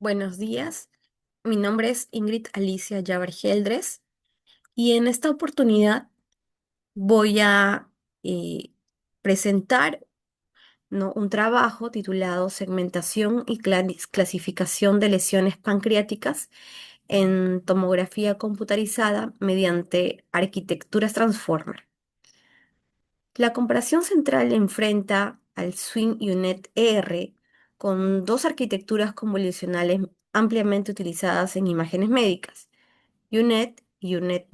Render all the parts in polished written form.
Buenos días, mi nombre es Ingrid Alicia Geldres y en esta oportunidad voy a eh, presentar, ¿no?, un trabajo titulado Segmentación y clasificación de lesiones pancreáticas en tomografía computarizada mediante arquitecturas Transformer. La comparación central enfrenta al Swing UNet ER con dos arquitecturas convolucionales ampliamente utilizadas en imágenes médicas, UNet y UNet++.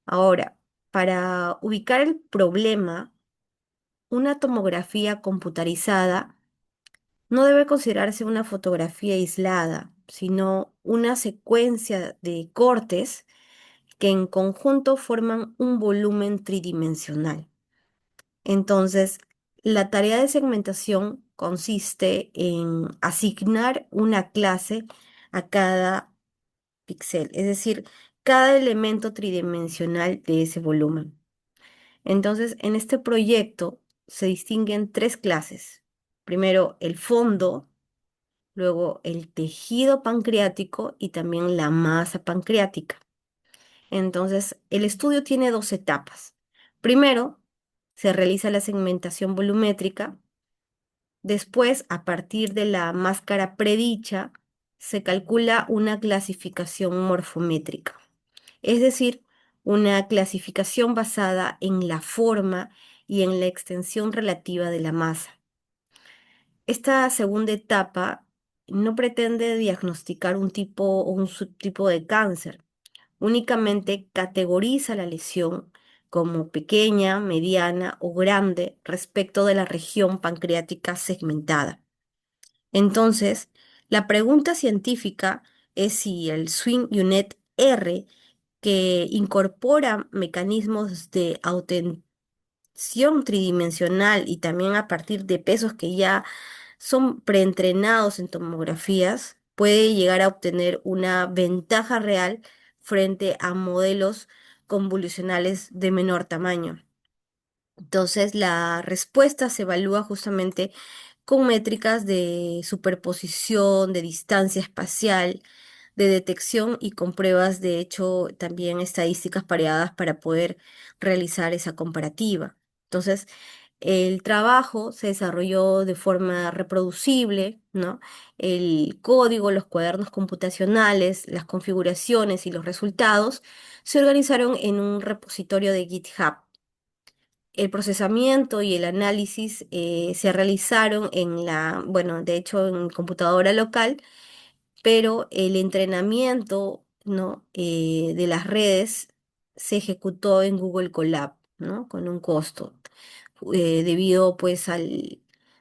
Ahora, para ubicar el problema, una tomografía computarizada no debe considerarse una fotografía aislada, sino una secuencia de cortes que en conjunto forman un volumen tridimensional. Entonces, la tarea de segmentación consiste en asignar una clase a cada píxel, es decir, cada elemento tridimensional de ese volumen. Entonces, en este proyecto se distinguen tres clases. Primero, el fondo, luego el tejido pancreático y también la masa pancreática. Entonces, el estudio tiene dos etapas. Primero, se realiza la segmentación volumétrica. Después, a partir de la máscara predicha, se calcula una clasificación morfométrica, es decir, una clasificación basada en la forma y en la extensión relativa de la masa. Esta segunda etapa no pretende diagnosticar un tipo o un subtipo de cáncer, únicamente categoriza la lesión como pequeña, mediana o grande respecto de la región pancreática segmentada. Entonces, la pregunta científica es si el Swing UNet R, que incorpora mecanismos de obtención tridimensional y también a partir de pesos que ya son preentrenados en tomografías, puede llegar a obtener una ventaja real frente a modelos convolucionales de menor tamaño. Entonces, la respuesta se evalúa justamente con métricas de superposición, de distancia espacial, de detección y con pruebas, de hecho, también estadísticas pareadas para poder realizar esa comparativa. Entonces, el trabajo se desarrolló de forma reproducible, ¿no? El código, los cuadernos computacionales, las configuraciones y los resultados se organizaron en un repositorio de GitHub. El procesamiento y el análisis se realizaron bueno, de hecho en computadora local, pero el entrenamiento, ¿no?, de las redes se ejecutó en Google Colab, ¿no?, con un costo, debido pues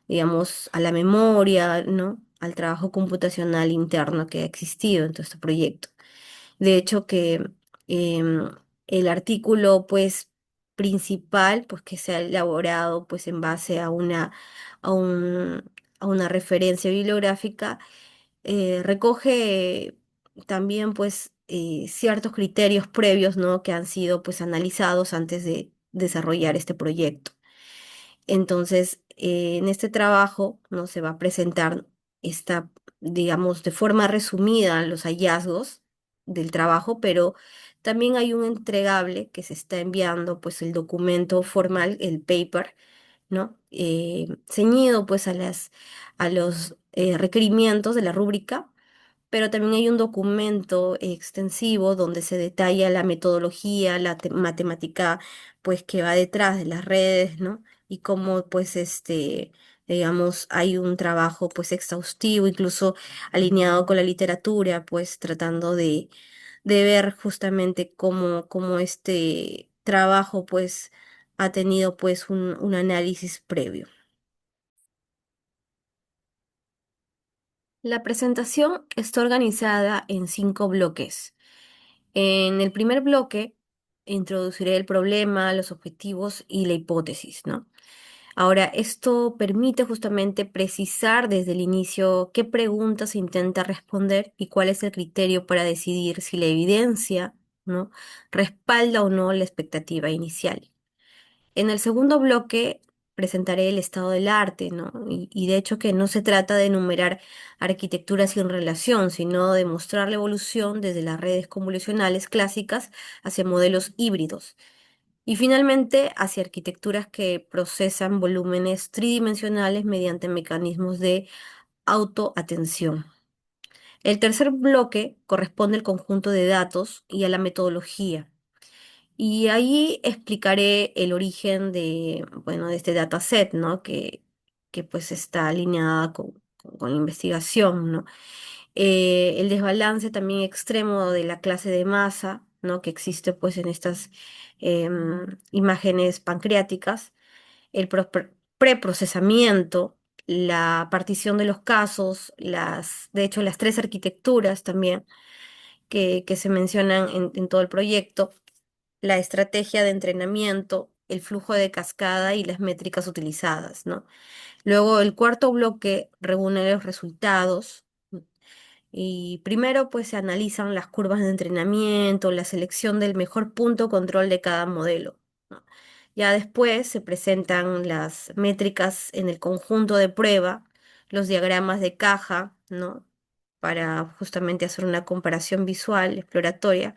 digamos, a la memoria, ¿no?, al trabajo computacional interno que ha existido en todo este proyecto. De hecho, que em, el artículo, pues, principal, pues, que se ha elaborado, pues, en base a un- a una referencia bibliográfica, recoge también, pues, ciertos criterios previos, ¿no?, que han sido, pues, analizados antes de desarrollar este proyecto. Entonces, en este trabajo, ¿no?, se va a presentar esta, digamos, de forma resumida los hallazgos del trabajo, pero también hay un entregable que se está enviando, pues el documento formal, el paper, ¿no? Ceñido pues a los requerimientos de la rúbrica, pero también hay un documento extensivo donde se detalla la metodología, la matemática, pues que va detrás de las redes, ¿no? Y cómo, pues, digamos, hay un trabajo, pues, exhaustivo, incluso alineado con la literatura, pues, tratando de ver justamente cómo este trabajo, pues, ha tenido, pues, un análisis previo. La presentación está organizada en 5 bloques. En el primer bloque introduciré el problema, los objetivos y la hipótesis, ¿no? Ahora, esto permite justamente precisar desde el inicio qué preguntas se intenta responder y cuál es el criterio para decidir si la evidencia, ¿no?, respalda o no la expectativa inicial. En el segundo bloque presentaré el estado del arte, ¿no? Y de hecho que no se trata de enumerar arquitecturas sin relación, sino de mostrar la evolución desde las redes convolucionales clásicas hacia modelos híbridos. Y finalmente, hacia arquitecturas que procesan volúmenes tridimensionales mediante mecanismos de autoatención. El tercer bloque corresponde al conjunto de datos y a la metodología. Y ahí explicaré el origen de, bueno, de este dataset, ¿no? Que pues está alineada con la investigación, ¿no? El desbalance también extremo de la clase de masa, ¿no? Que existe pues en estas imágenes pancreáticas, el preprocesamiento, la partición de los casos, de hecho las tres arquitecturas también que se mencionan en todo el proyecto, la estrategia de entrenamiento, el flujo de cascada y las métricas utilizadas, ¿no? Luego el cuarto bloque reúne los resultados. Y primero pues se analizan las curvas de entrenamiento, la selección del mejor punto control de cada modelo, ¿no? Ya después se presentan las métricas en el conjunto de prueba, los diagramas de caja, ¿no? Para justamente hacer una comparación visual exploratoria.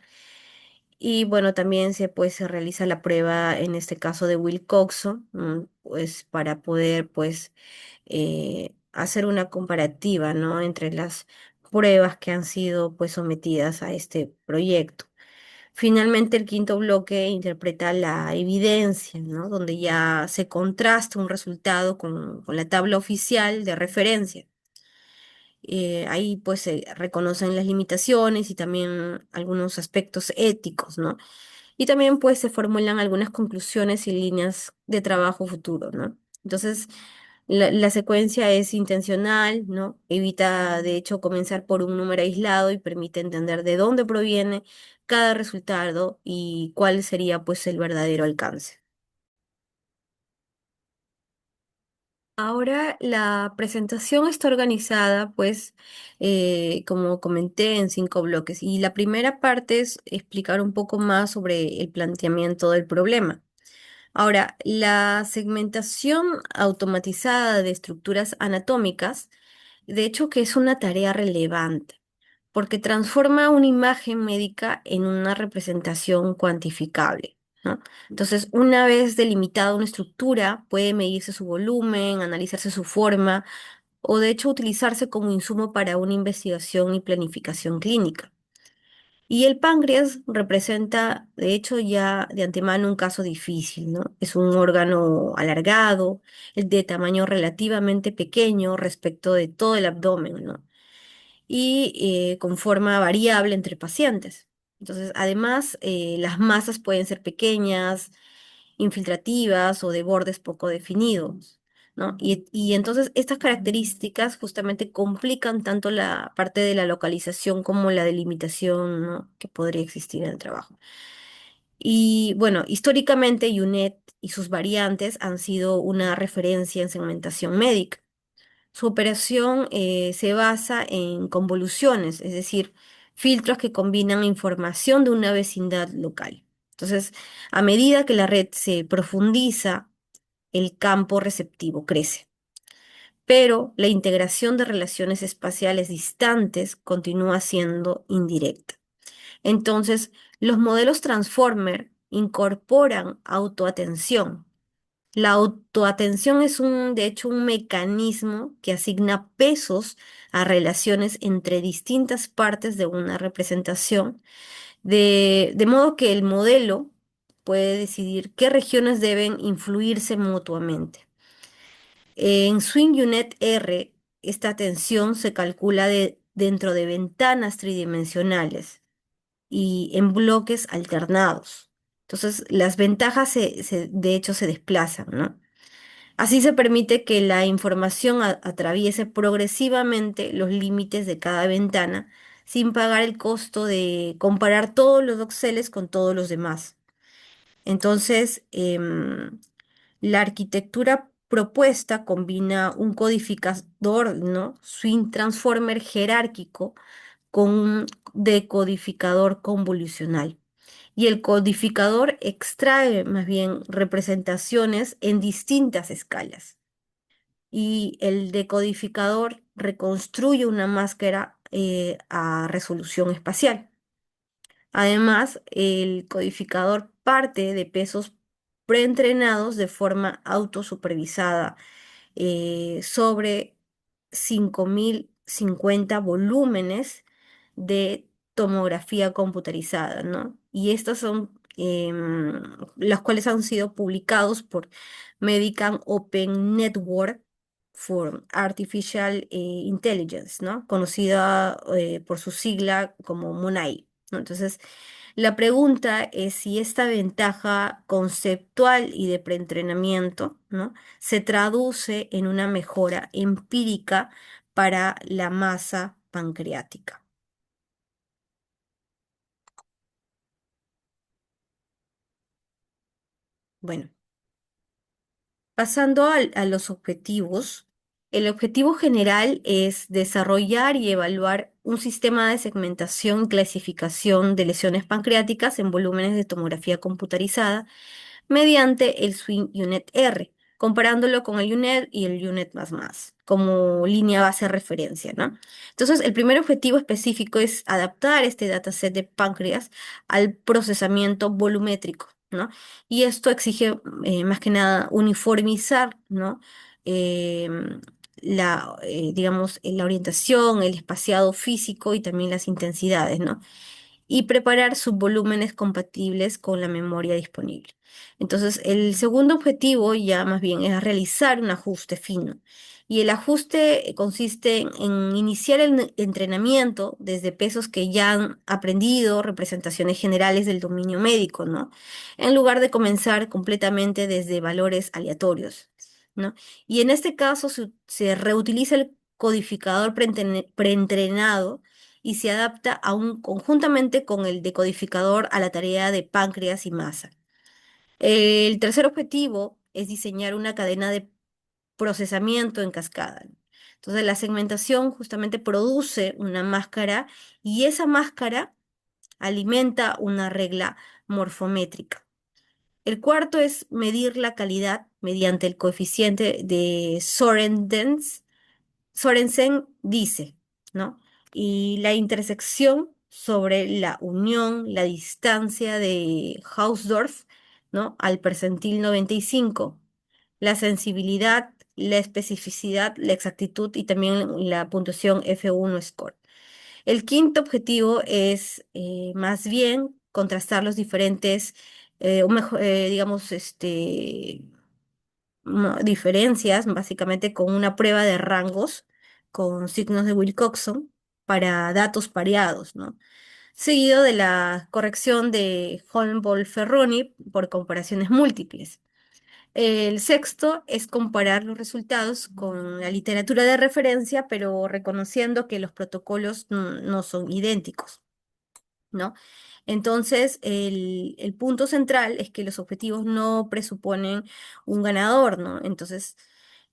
Y bueno, también se realiza la prueba, en este caso de Wilcoxon, pues para poder pues hacer una comparativa, ¿no? Entre las pruebas que han sido pues sometidas a este proyecto. Finalmente, el quinto bloque interpreta la evidencia, ¿no? Donde ya se contrasta un resultado con la tabla oficial de referencia. Ahí pues se reconocen las limitaciones y también algunos aspectos éticos, ¿no? Y también pues se formulan algunas conclusiones y líneas de trabajo futuro, ¿no? Entonces, la secuencia es intencional, ¿no? Evita, de hecho, comenzar por un número aislado y permite entender de dónde proviene cada resultado y cuál sería pues el verdadero alcance. Ahora la presentación está organizada, pues, como comenté, en 5 bloques. Y la primera parte es explicar un poco más sobre el planteamiento del problema. Ahora, la segmentación automatizada de estructuras anatómicas, de hecho que es una tarea relevante, porque transforma una imagen médica en una representación cuantificable, ¿no? Entonces, una vez delimitada una estructura, puede medirse su volumen, analizarse su forma, o de hecho utilizarse como insumo para una investigación y planificación clínica. Y el páncreas representa, de hecho, ya de antemano un caso difícil, ¿no? Es un órgano alargado, de tamaño relativamente pequeño respecto de todo el abdomen, ¿no? Y con forma variable entre pacientes. Entonces, además, las masas pueden ser pequeñas, infiltrativas o de bordes poco definidos, ¿no? Y entonces estas características justamente complican tanto la parte de la localización como la delimitación, ¿no? Que podría existir en el trabajo. Y bueno, históricamente UNED y sus variantes han sido una referencia en segmentación médica. Su operación se basa en convoluciones, es decir, filtros que combinan información de una vecindad local. Entonces, a medida que la red se profundiza, el campo receptivo crece, pero la integración de relaciones espaciales distantes continúa siendo indirecta. Entonces, los modelos Transformer incorporan autoatención. La autoatención es de hecho, un mecanismo que asigna pesos a relaciones entre distintas partes de una representación, de modo que el modelo puede decidir qué regiones deben influirse mutuamente. En SwingUnit R, esta tensión se calcula dentro de ventanas tridimensionales y en bloques alternados. Entonces, las ventajas de hecho se desplazan, ¿no? Así se permite que la información atraviese progresivamente los límites de cada ventana sin pagar el costo de comparar todos los doxeles con todos los demás. Entonces, la arquitectura propuesta combina un codificador, ¿no? Swing Transformer jerárquico con un decodificador convolucional. y el codificador extrae más bien representaciones en distintas escalas y el decodificador reconstruye una máscara a resolución espacial. Además, el codificador parte de pesos preentrenados de forma autosupervisada sobre 5050 volúmenes de tomografía computarizada, ¿no? Y estos son los cuales han sido publicados por Medical Open Network for Artificial Intelligence, ¿no? Conocida por su sigla como MONAI, ¿no? Entonces, la pregunta es si esta ventaja conceptual y de preentrenamiento, ¿no? se traduce en una mejora empírica para la masa pancreática. Bueno, pasando a los objetivos, el objetivo general es desarrollar y evaluar un sistema de segmentación y clasificación de lesiones pancreáticas en volúmenes de tomografía computarizada mediante el Swing Unit R, comparándolo con el UNED y el UNED como línea base de referencia, ¿no? Entonces, el primer objetivo específico es adaptar este dataset de páncreas al procesamiento volumétrico, ¿no? Y esto exige, más que nada, uniformizar, ¿no? Em, digamos, la orientación, el espaciado físico y también las intensidades, ¿no? Y preparar subvolúmenes compatibles con la memoria disponible. Entonces, el segundo objetivo ya más bien es realizar un ajuste fino. Y el ajuste consiste en iniciar el entrenamiento desde pesos que ya han aprendido, representaciones generales del dominio médico, ¿no? En lugar de comenzar completamente desde valores aleatorios, ¿no? Y en este caso se reutiliza el codificador preentrenado y se adapta aún conjuntamente con el decodificador a la tarea de páncreas y masa. El tercer objetivo es diseñar una cadena de procesamiento en cascada. Entonces, la segmentación justamente produce una máscara y esa máscara alimenta una regla morfométrica. El cuarto es medir la calidad mediante el coeficiente de Sorensen dice, ¿no? Y la intersección sobre la unión, la distancia de Hausdorff, ¿no? Al percentil 95, la sensibilidad, la especificidad, la exactitud y también la puntuación F1 score. El quinto objetivo es más bien contrastar los diferentes, o mejor, digamos, diferencias, básicamente con una prueba de rangos con signos de Wilcoxon para datos pareados, ¿no? Seguido de la corrección de Holmbold-Ferroni por comparaciones múltiples. El sexto es comparar los resultados con la literatura de referencia, pero reconociendo que los protocolos no son idénticos, ¿no? Entonces, el punto central es que los objetivos no presuponen un ganador, ¿no? Entonces,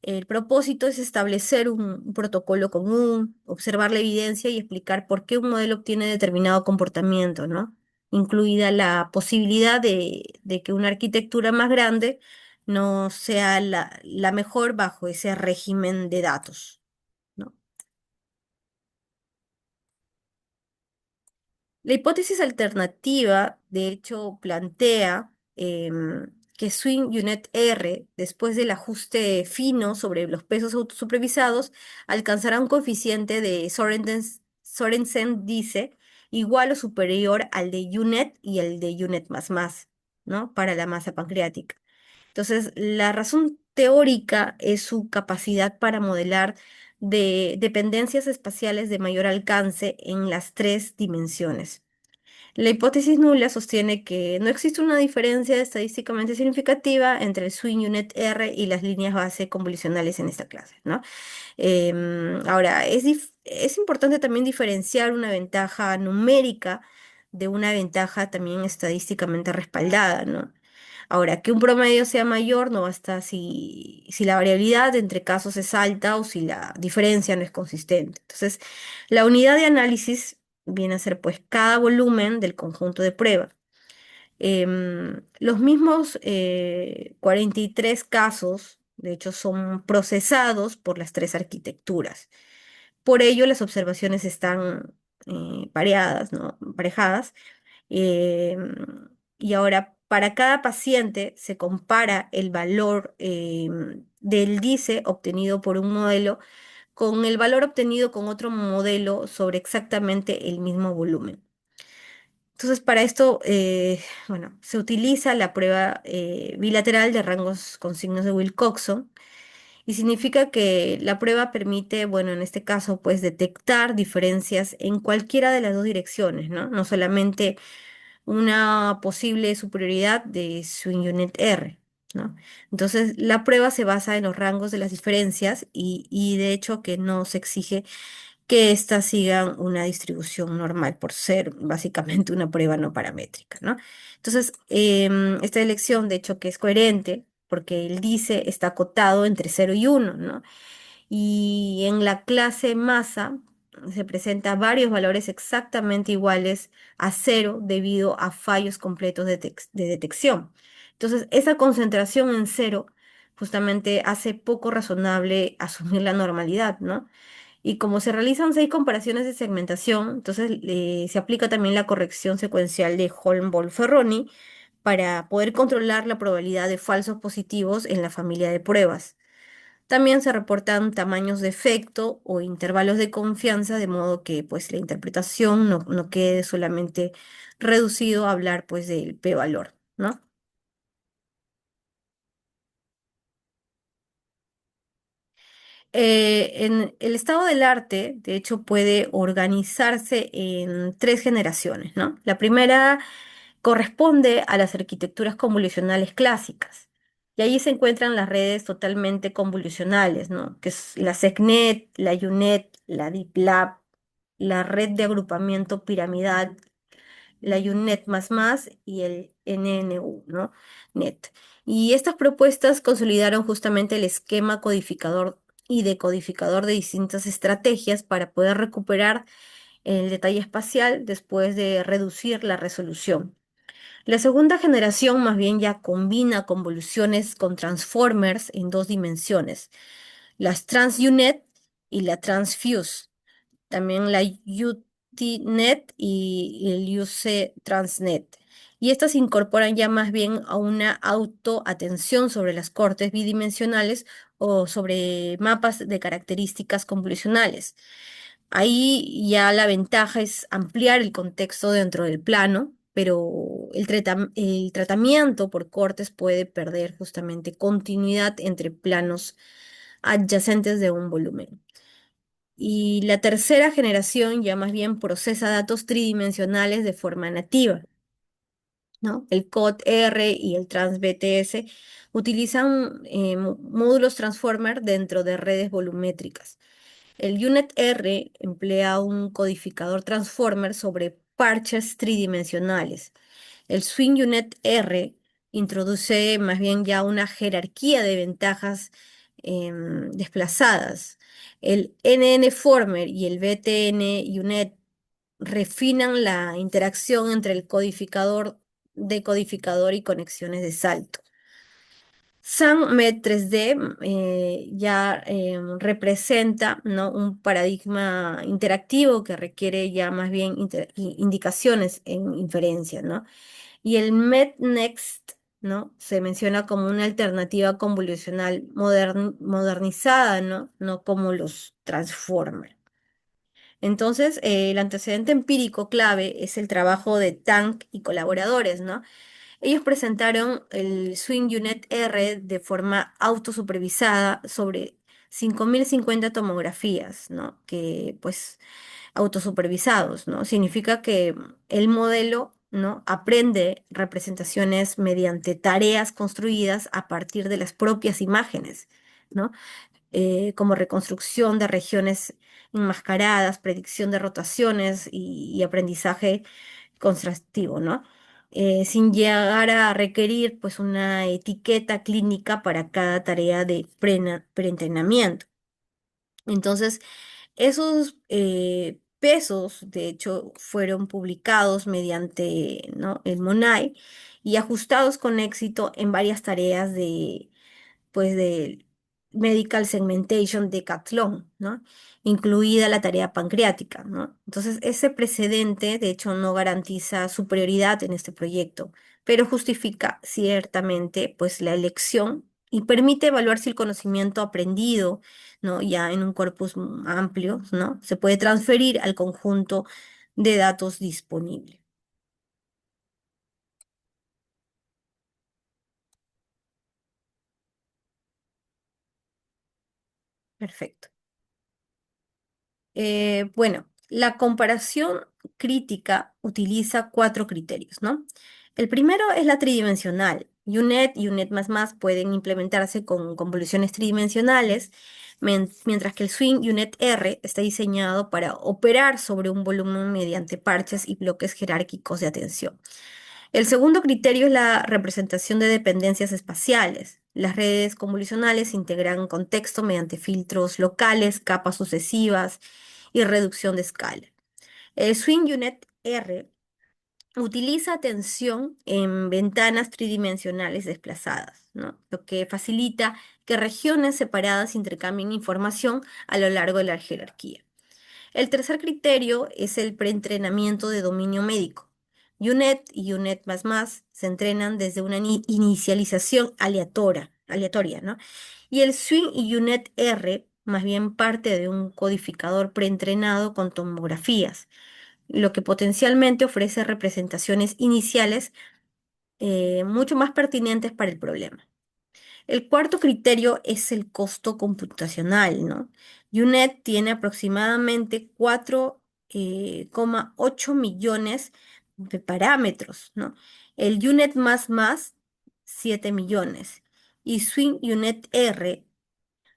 el propósito es establecer un protocolo común, observar la evidencia y explicar por qué un modelo obtiene determinado comportamiento, ¿no? Incluida la posibilidad de que una arquitectura más grande no sea la mejor bajo ese régimen de datos, ¿no? La hipótesis alternativa, de hecho, plantea que Swing Unit R, después del ajuste fino sobre los pesos autosupervisados, alcanzará un coeficiente de Sorensen dice igual o superior al de UNET y el de UNET ¿no? Para la masa pancreática. Entonces, la razón teórica es su capacidad para modelar de dependencias espaciales de mayor alcance en las tres dimensiones. La hipótesis nula sostiene que no existe una diferencia estadísticamente significativa entre el swing unit R y las líneas base convolucionales en esta clase, ¿no? Ahora, es importante también diferenciar una ventaja numérica de una ventaja también estadísticamente respaldada, ¿no? Ahora, que un promedio sea mayor no basta si la variabilidad entre casos es alta o si la diferencia no es consistente. Entonces, la unidad de análisis viene a ser pues cada volumen del conjunto de prueba. Los mismos 43 casos, de hecho, son procesados por las tres arquitecturas. Por ello, las observaciones están pareadas, ¿no? Emparejadas. Y ahora, para cada paciente se compara el valor del DICE obtenido por un modelo con el valor obtenido con otro modelo sobre exactamente el mismo volumen. Entonces, para esto, bueno, se utiliza la prueba bilateral de rangos con signos de Wilcoxon y significa que la prueba permite, bueno, en este caso, pues detectar diferencias en cualquiera de las dos direcciones, ¿no? No solamente una posible superioridad de Swing Unit R, ¿no? Entonces, la prueba se basa en los rangos de las diferencias y de hecho que no se exige que éstas sigan una distribución normal por ser básicamente una prueba no paramétrica, ¿no? Entonces, esta elección, de hecho, que es coherente, porque él dice está acotado entre 0 y 1, ¿no? Y en la clase masa se presenta varios valores exactamente iguales a 0 debido a fallos completos de detección. Entonces, esa concentración en 0 justamente hace poco razonable asumir la normalidad, ¿no? Y como se realizan 6 comparaciones de segmentación, entonces se aplica también la corrección secuencial de Holm-Wolff-Ferroni para poder controlar la probabilidad de falsos positivos en la familia de pruebas. También se reportan tamaños de efecto o intervalos de confianza, de modo que pues la interpretación no quede solamente reducido a hablar pues del p-valor, ¿no? En el estado del arte, de hecho, puede organizarse en 3 generaciones, ¿no? La primera corresponde a las arquitecturas convolucionales clásicas. Y ahí se encuentran las redes totalmente convolucionales, ¿no? Que es la SegNet, la UNet, la DeepLab, la red de agrupamiento piramidal, la UNet++ y el NNU, ¿no? Net. Y estas propuestas consolidaron justamente el esquema codificador y decodificador de distintas estrategias para poder recuperar el detalle espacial después de reducir la resolución. La segunda generación más bien ya combina convoluciones con transformers en 2 dimensiones, las TransUNet y la TransFuse, también la UTNet y el UC Transnet. Y estas se incorporan ya más bien a una autoatención sobre las cortes bidimensionales o sobre mapas de características convolucionales. Ahí ya la ventaja es ampliar el contexto dentro del plano, pero el tratamiento por cortes puede perder justamente continuidad entre planos adyacentes de un volumen. Y la tercera generación ya más bien procesa datos tridimensionales de forma nativa, ¿no? El COD-R y el TransBTS utilizan módulos transformer dentro de redes volumétricas. El UNet-R emplea un codificador transformer sobre parches tridimensionales. El Swing UNet-R introduce más bien ya una jerarquía de ventajas desplazadas. El NN-Former y el BTN UNet refinan la interacción entre el codificador, decodificador y conexiones de salto. SAM-MED 3D ya representa, ¿no? Un paradigma interactivo que requiere ya más bien indicaciones en inferencia, ¿no? Y el MEDNext, ¿no? Se menciona como una alternativa convolucional modernizada, ¿no? No como los transformers. Entonces, el antecedente empírico clave es el trabajo de Tang y colaboradores, ¿no? Ellos presentaron el Swing Unit R de forma autosupervisada sobre 5050 tomografías, ¿no? Que pues autosupervisados, ¿no? Significa que el modelo, ¿no? Aprende representaciones mediante tareas construidas a partir de las propias imágenes, ¿no? Como reconstrucción de regiones enmascaradas, predicción de rotaciones y aprendizaje contrastivo, ¿no? Sin llegar a requerir pues una etiqueta clínica para cada tarea de preentrenamiento. Entonces, esos pesos, de hecho, fueron publicados mediante, ¿no?, el MONAI y ajustados con éxito en varias tareas pues de Medical Segmentation Decathlon, ¿no? Incluida la tarea pancreática, ¿no? Entonces, ese precedente, de hecho, no garantiza superioridad en este proyecto, pero justifica ciertamente, pues, la elección y permite evaluar si el conocimiento aprendido, ¿no?, ya en un corpus amplio, ¿no?, se puede transferir al conjunto de datos disponible. Perfecto. Bueno, la comparación crítica utiliza cuatro criterios, ¿no? El primero es la tridimensional. UNet y UNet++ pueden implementarse con convoluciones tridimensionales, mientras que el Swing UNet R está diseñado para operar sobre un volumen mediante parches y bloques jerárquicos de atención. El segundo criterio es la representación de dependencias espaciales. Las redes convolucionales integran contexto mediante filtros locales, capas sucesivas y reducción de escala. El Swing Unit R utiliza atención en ventanas tridimensionales desplazadas, ¿no?, lo que facilita que regiones separadas intercambien información a lo largo de la jerarquía. El tercer criterio es el preentrenamiento de dominio médico. UNet y UNet++ se entrenan desde una inicialización aleatoria, ¿no? Y el Swing y UNet R más bien parte de un codificador preentrenado con tomografías, lo que potencialmente ofrece representaciones iniciales mucho más pertinentes para el problema. El cuarto criterio es el costo computacional, ¿no? UNED tiene aproximadamente 4,8 millones de parámetros, ¿no? El UNED++, 7 millones. Y Swing UNED R,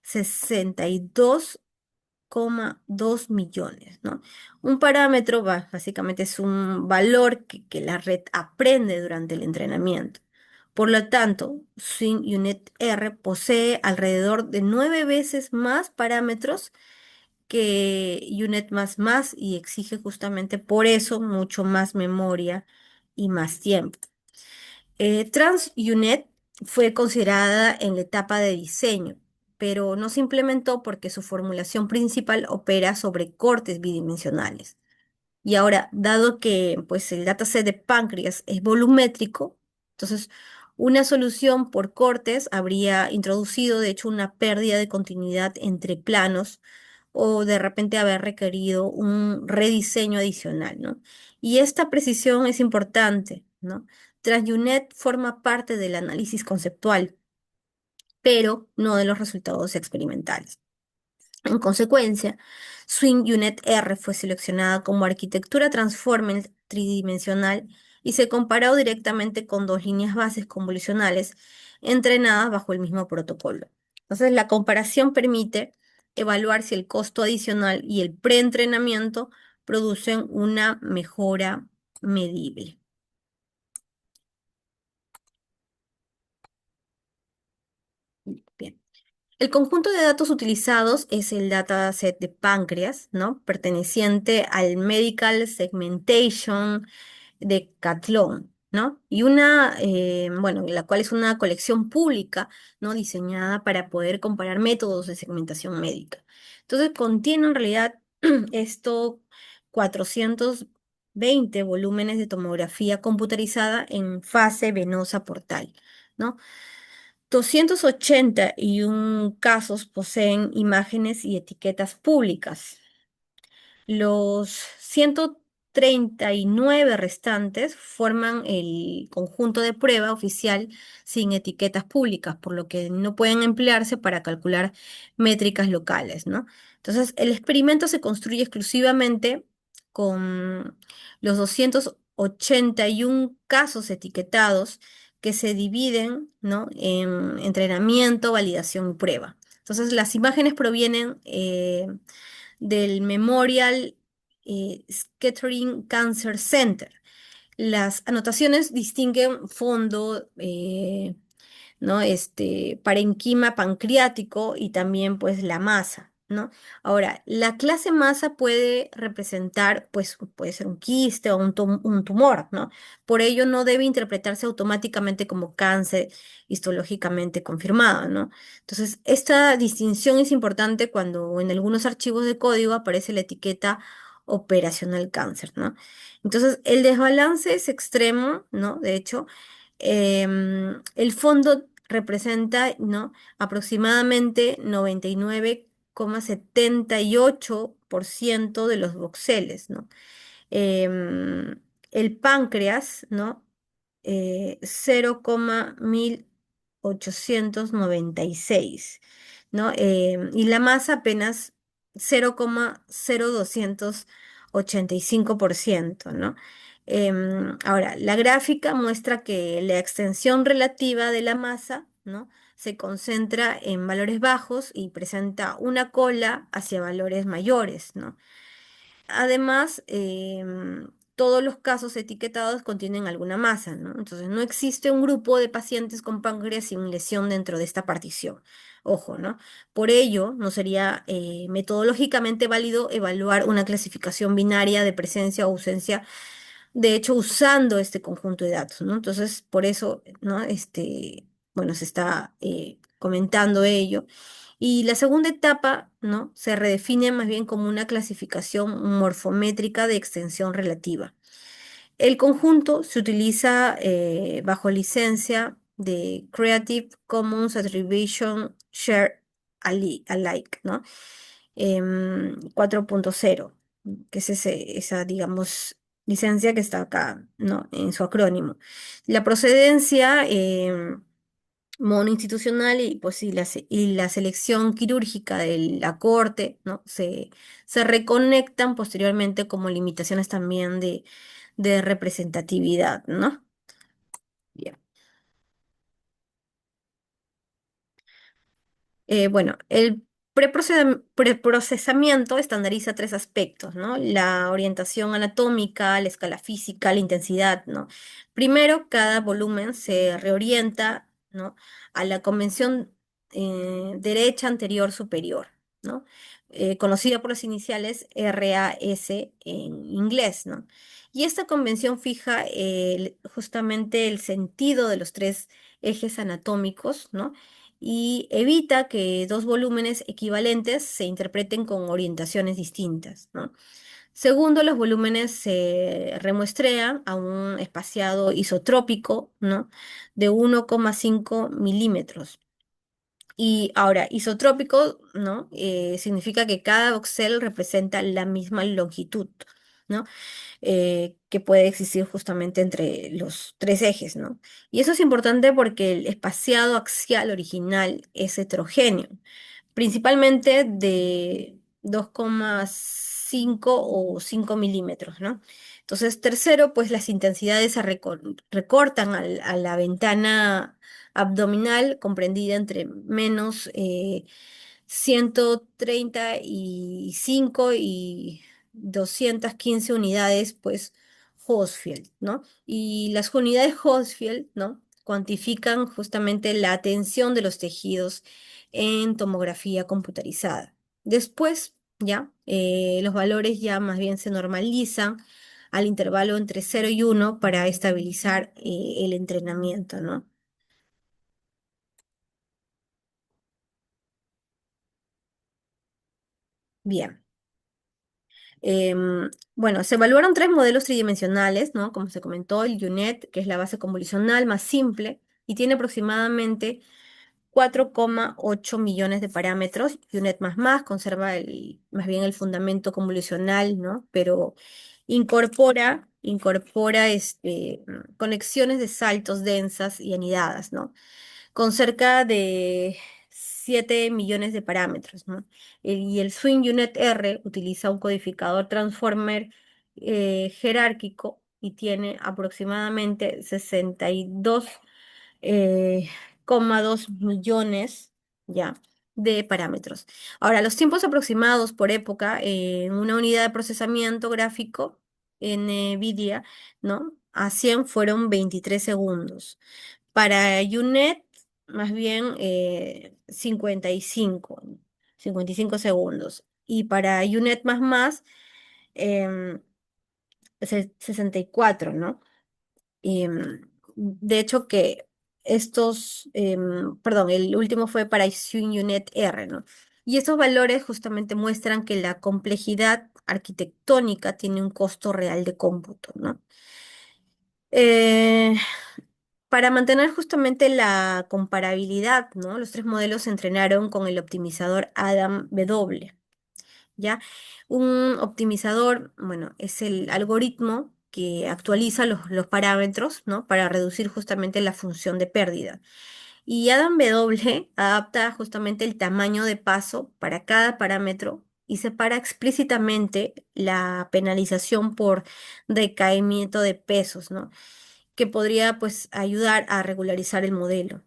62,2 millones, ¿no? Un parámetro básicamente es un valor que la red aprende durante el entrenamiento. Por lo tanto, Swing Unit R posee alrededor de 9 veces más parámetros que Unit++ y exige justamente por eso mucho más memoria y más tiempo. TransUNet fue considerada en la etapa de diseño, pero no se implementó porque su formulación principal opera sobre cortes bidimensionales. Y ahora, dado que pues, el dataset de páncreas es volumétrico, entonces una solución por cortes habría introducido, de hecho, una pérdida de continuidad entre planos o de repente haber requerido un rediseño adicional, ¿no? Y esta precisión es importante, ¿no? TransUNet forma parte del análisis conceptual, pero no de los resultados experimentales. En consecuencia, Swing Unit R fue seleccionada como arquitectura transformer tridimensional y se comparó directamente con dos líneas bases convolucionales entrenadas bajo el mismo protocolo. Entonces, la comparación permite evaluar si el costo adicional y el preentrenamiento producen una mejora medible. Bien. El conjunto de datos utilizados es el dataset de páncreas, ¿no?, perteneciente al Medical Segmentation de Catlón, ¿no? Y bueno, la cual es una colección pública, ¿no?, diseñada para poder comparar métodos de segmentación médica. Entonces, contiene en realidad esto 420 volúmenes de tomografía computarizada en fase venosa portal, ¿no? 281 casos poseen imágenes y etiquetas públicas. Los 139 restantes forman el conjunto de prueba oficial sin etiquetas públicas, por lo que no pueden emplearse para calcular métricas locales, ¿no? Entonces, el experimento se construye exclusivamente con los 281 casos etiquetados que se dividen, ¿no?, en entrenamiento, validación y prueba. Entonces, las imágenes provienen del Memorial Scattering Cancer Center. Las anotaciones distinguen fondo, ¿no?, parenquima pancreático y también pues la masa, ¿no? Ahora, la clase masa puede representar, pues, puede ser un quiste o un tumor, ¿no? Por ello no debe interpretarse automáticamente como cáncer histológicamente confirmado, ¿no? Entonces, esta distinción es importante cuando en algunos archivos de código aparece la etiqueta operacional cáncer, ¿no? Entonces, el desbalance es extremo, ¿no? De hecho, el fondo representa, ¿no? Aproximadamente 99,78% de los voxeles, ¿no? El páncreas, ¿no? 0,1896, ¿no? Y la masa apenas 0,0285%, ¿no? Ahora, la gráfica muestra que la extensión relativa de la masa, ¿no? Se concentra en valores bajos y presenta una cola hacia valores mayores, ¿no? Además, todos los casos etiquetados contienen alguna masa, ¿no? Entonces, no existe un grupo de pacientes con páncreas sin lesión dentro de esta partición. Ojo, ¿no? Por ello, no sería metodológicamente válido evaluar una clasificación binaria de presencia o ausencia, de hecho, usando este conjunto de datos, ¿no? Entonces, por eso, ¿no? Bueno, se está comentando ello. Y la segunda etapa, ¿no? Se redefine más bien como una clasificación morfométrica de extensión relativa. El conjunto se utiliza bajo licencia de Creative Commons Attribution Share Alike, ¿no? 4.0, que es esa, digamos, licencia que está acá, ¿no? En su acrónimo. La procedencia monoinstitucional y, pues, y la selección quirúrgica de la corte, ¿no? Se reconectan posteriormente como limitaciones también de representatividad, ¿no? Bien. Bueno, el preprocesamiento estandariza tres aspectos, ¿no? La orientación anatómica, la escala física, la intensidad, ¿no? Primero, cada volumen se reorienta, ¿no? A la convención derecha anterior superior, ¿no? Conocida por las iniciales RAS en inglés, ¿no? Y esta convención fija justamente el sentido de los tres ejes anatómicos, ¿no? Y evita que dos volúmenes equivalentes se interpreten con orientaciones distintas, ¿no? Segundo, los volúmenes se remuestrean a un espaciado isotrópico, ¿no? De 1,5 milímetros. Y ahora, isotrópico, ¿no? Significa que cada voxel representa la misma longitud, ¿no? Que puede existir justamente entre los tres ejes, ¿no? Y eso es importante porque el espaciado axial original es heterogéneo, principalmente de 2,5 o 5 milímetros, ¿no? Entonces, tercero, pues las intensidades se recortan a la ventana abdominal comprendida entre menos 135 y 215 unidades, pues, Hounsfield, ¿no? Y las unidades Hounsfield, ¿no? Cuantifican justamente la tensión de los tejidos en tomografía computarizada. Después, ya, los valores ya más bien se normalizan al intervalo entre 0 y 1 para estabilizar el entrenamiento, ¿no? Bien. Bueno, se evaluaron tres modelos tridimensionales, ¿no? Como se comentó, el UNET, que es la base convolucional más simple y tiene aproximadamente 4,8 millones de parámetros. UNET conserva más bien el fundamento convolucional, ¿no? Pero incorpora conexiones de saltos densas y anidadas, ¿no? Con cerca de 7 millones de parámetros, ¿no? Y el Swing Unit R utiliza un codificador transformer jerárquico y tiene aproximadamente 62 2 millones ya de parámetros. Ahora, los tiempos aproximados por época en una unidad de procesamiento gráfico en NVIDIA, ¿no? A 100 fueron 23 segundos. Para UNET, más bien 55. 55 segundos. Y para UNET em, 64, ¿no? De hecho que perdón, el último fue para SwingUNet R, ¿no? Y estos valores justamente muestran que la complejidad arquitectónica tiene un costo real de cómputo, ¿no? Eh, para mantener justamente la comparabilidad, ¿no? Los tres modelos se entrenaron con el optimizador Adam W. ¿Ya? Un optimizador, bueno, es el algoritmo que actualiza los parámetros, ¿no? Para reducir justamente la función de pérdida. Y Adam W adapta justamente el tamaño de paso para cada parámetro y separa explícitamente la penalización por decaimiento de pesos, ¿no? Que podría pues ayudar a regularizar el modelo.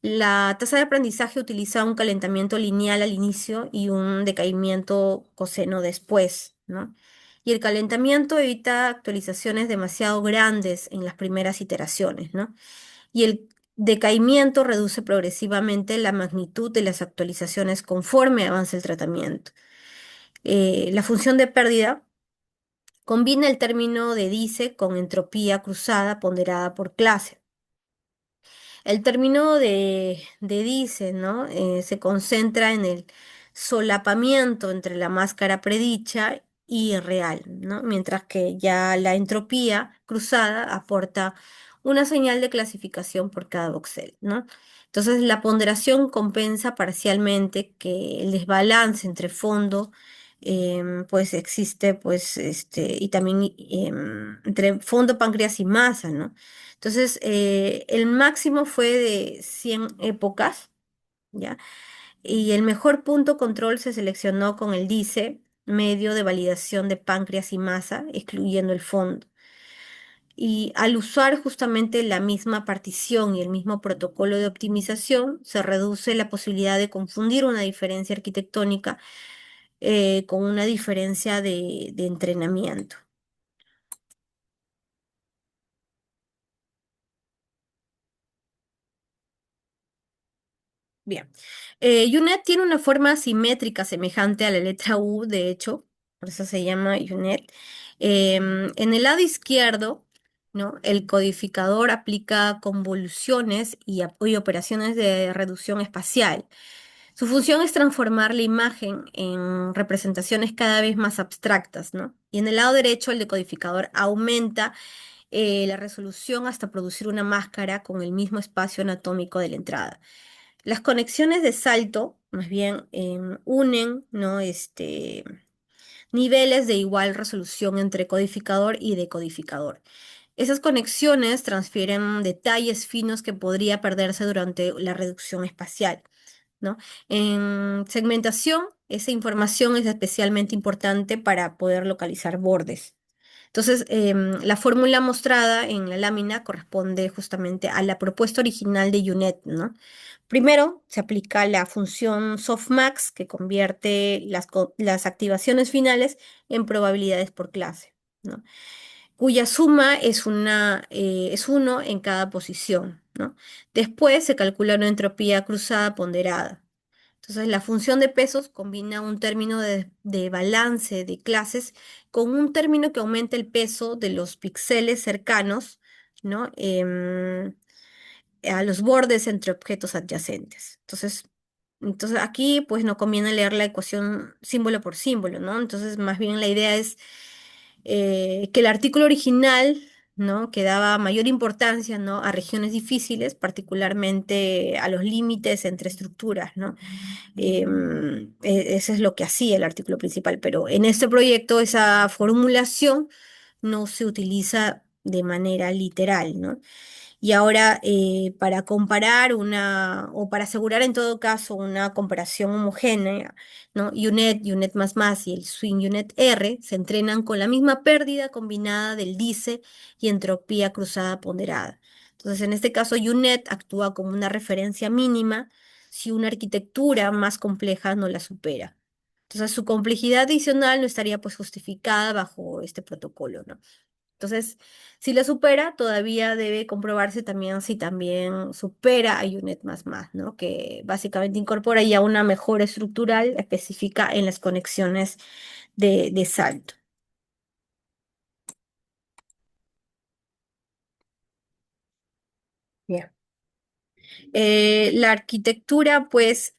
La tasa de aprendizaje utiliza un calentamiento lineal al inicio y un decaimiento coseno después, ¿no? Y el calentamiento evita actualizaciones demasiado grandes en las primeras iteraciones, ¿no? Y el decaimiento reduce progresivamente la magnitud de las actualizaciones conforme avanza el tratamiento. La función de pérdida combina el término de dice con entropía cruzada ponderada por clase. El término de dice, ¿no? Se concentra en el solapamiento entre la máscara predicha y real, ¿no? Mientras que ya la entropía cruzada aporta una señal de clasificación por cada voxel, ¿no? Entonces la ponderación compensa parcialmente que el desbalance entre fondo, pues existe, pues, y también entre fondo, páncreas y masa, ¿no? Entonces, el máximo fue de 100 épocas, ¿ya? Y el mejor punto control se seleccionó con el DICE, medio de validación de páncreas y masa, excluyendo el fondo. Y al usar justamente la misma partición y el mismo protocolo de optimización, se reduce la posibilidad de confundir una diferencia arquitectónica con una diferencia de entrenamiento. Bien. UNET tiene una forma simétrica semejante a la letra U, de hecho, por eso se llama UNET. En el lado izquierdo, ¿no? El codificador aplica convoluciones y operaciones de reducción espacial. Su función es transformar la imagen en representaciones cada vez más abstractas, ¿no? Y en el lado derecho, el decodificador aumenta la resolución hasta producir una máscara con el mismo espacio anatómico de la entrada. Las conexiones de salto, más bien, unen, ¿no? Niveles de igual resolución entre codificador y decodificador. Esas conexiones transfieren detalles finos que podría perderse durante la reducción espacial, ¿no? En segmentación, esa información es especialmente importante para poder localizar bordes. Entonces, la fórmula mostrada en la lámina corresponde justamente a la propuesta original de UNET, ¿no? Primero, se aplica la función softmax que convierte las activaciones finales en probabilidades por clase, ¿no? Cuya suma es 1 en cada posición, ¿no? Después se calcula una entropía cruzada ponderada. Entonces, la función de pesos combina un término de balance de clases con un término que aumenta el peso de los píxeles cercanos, ¿no? A los bordes entre objetos adyacentes. Entonces aquí pues no conviene leer la ecuación símbolo por símbolo, ¿no? Entonces más bien la idea es que el artículo original, ¿no? Que daba mayor importancia, ¿no? A regiones difíciles, particularmente a los límites entre estructuras, ¿no? Eso es lo que hacía el artículo principal, pero en este proyecto esa formulación no se utiliza de manera literal, ¿no? Y ahora, para comparar o para asegurar en todo caso una comparación homogénea, ¿no? UNET, UNET++ y el Swing UNET R se entrenan con la misma pérdida combinada del DICE y entropía cruzada ponderada. Entonces, en este caso, UNET actúa como una referencia mínima si una arquitectura más compleja no la supera. Entonces, su complejidad adicional no estaría pues justificada bajo este protocolo, ¿no? Entonces, si lo supera, todavía debe comprobarse también si también supera a UNet++, ¿no? Que básicamente incorpora ya una mejora estructural específica en las conexiones de salto. Bien. La arquitectura, pues,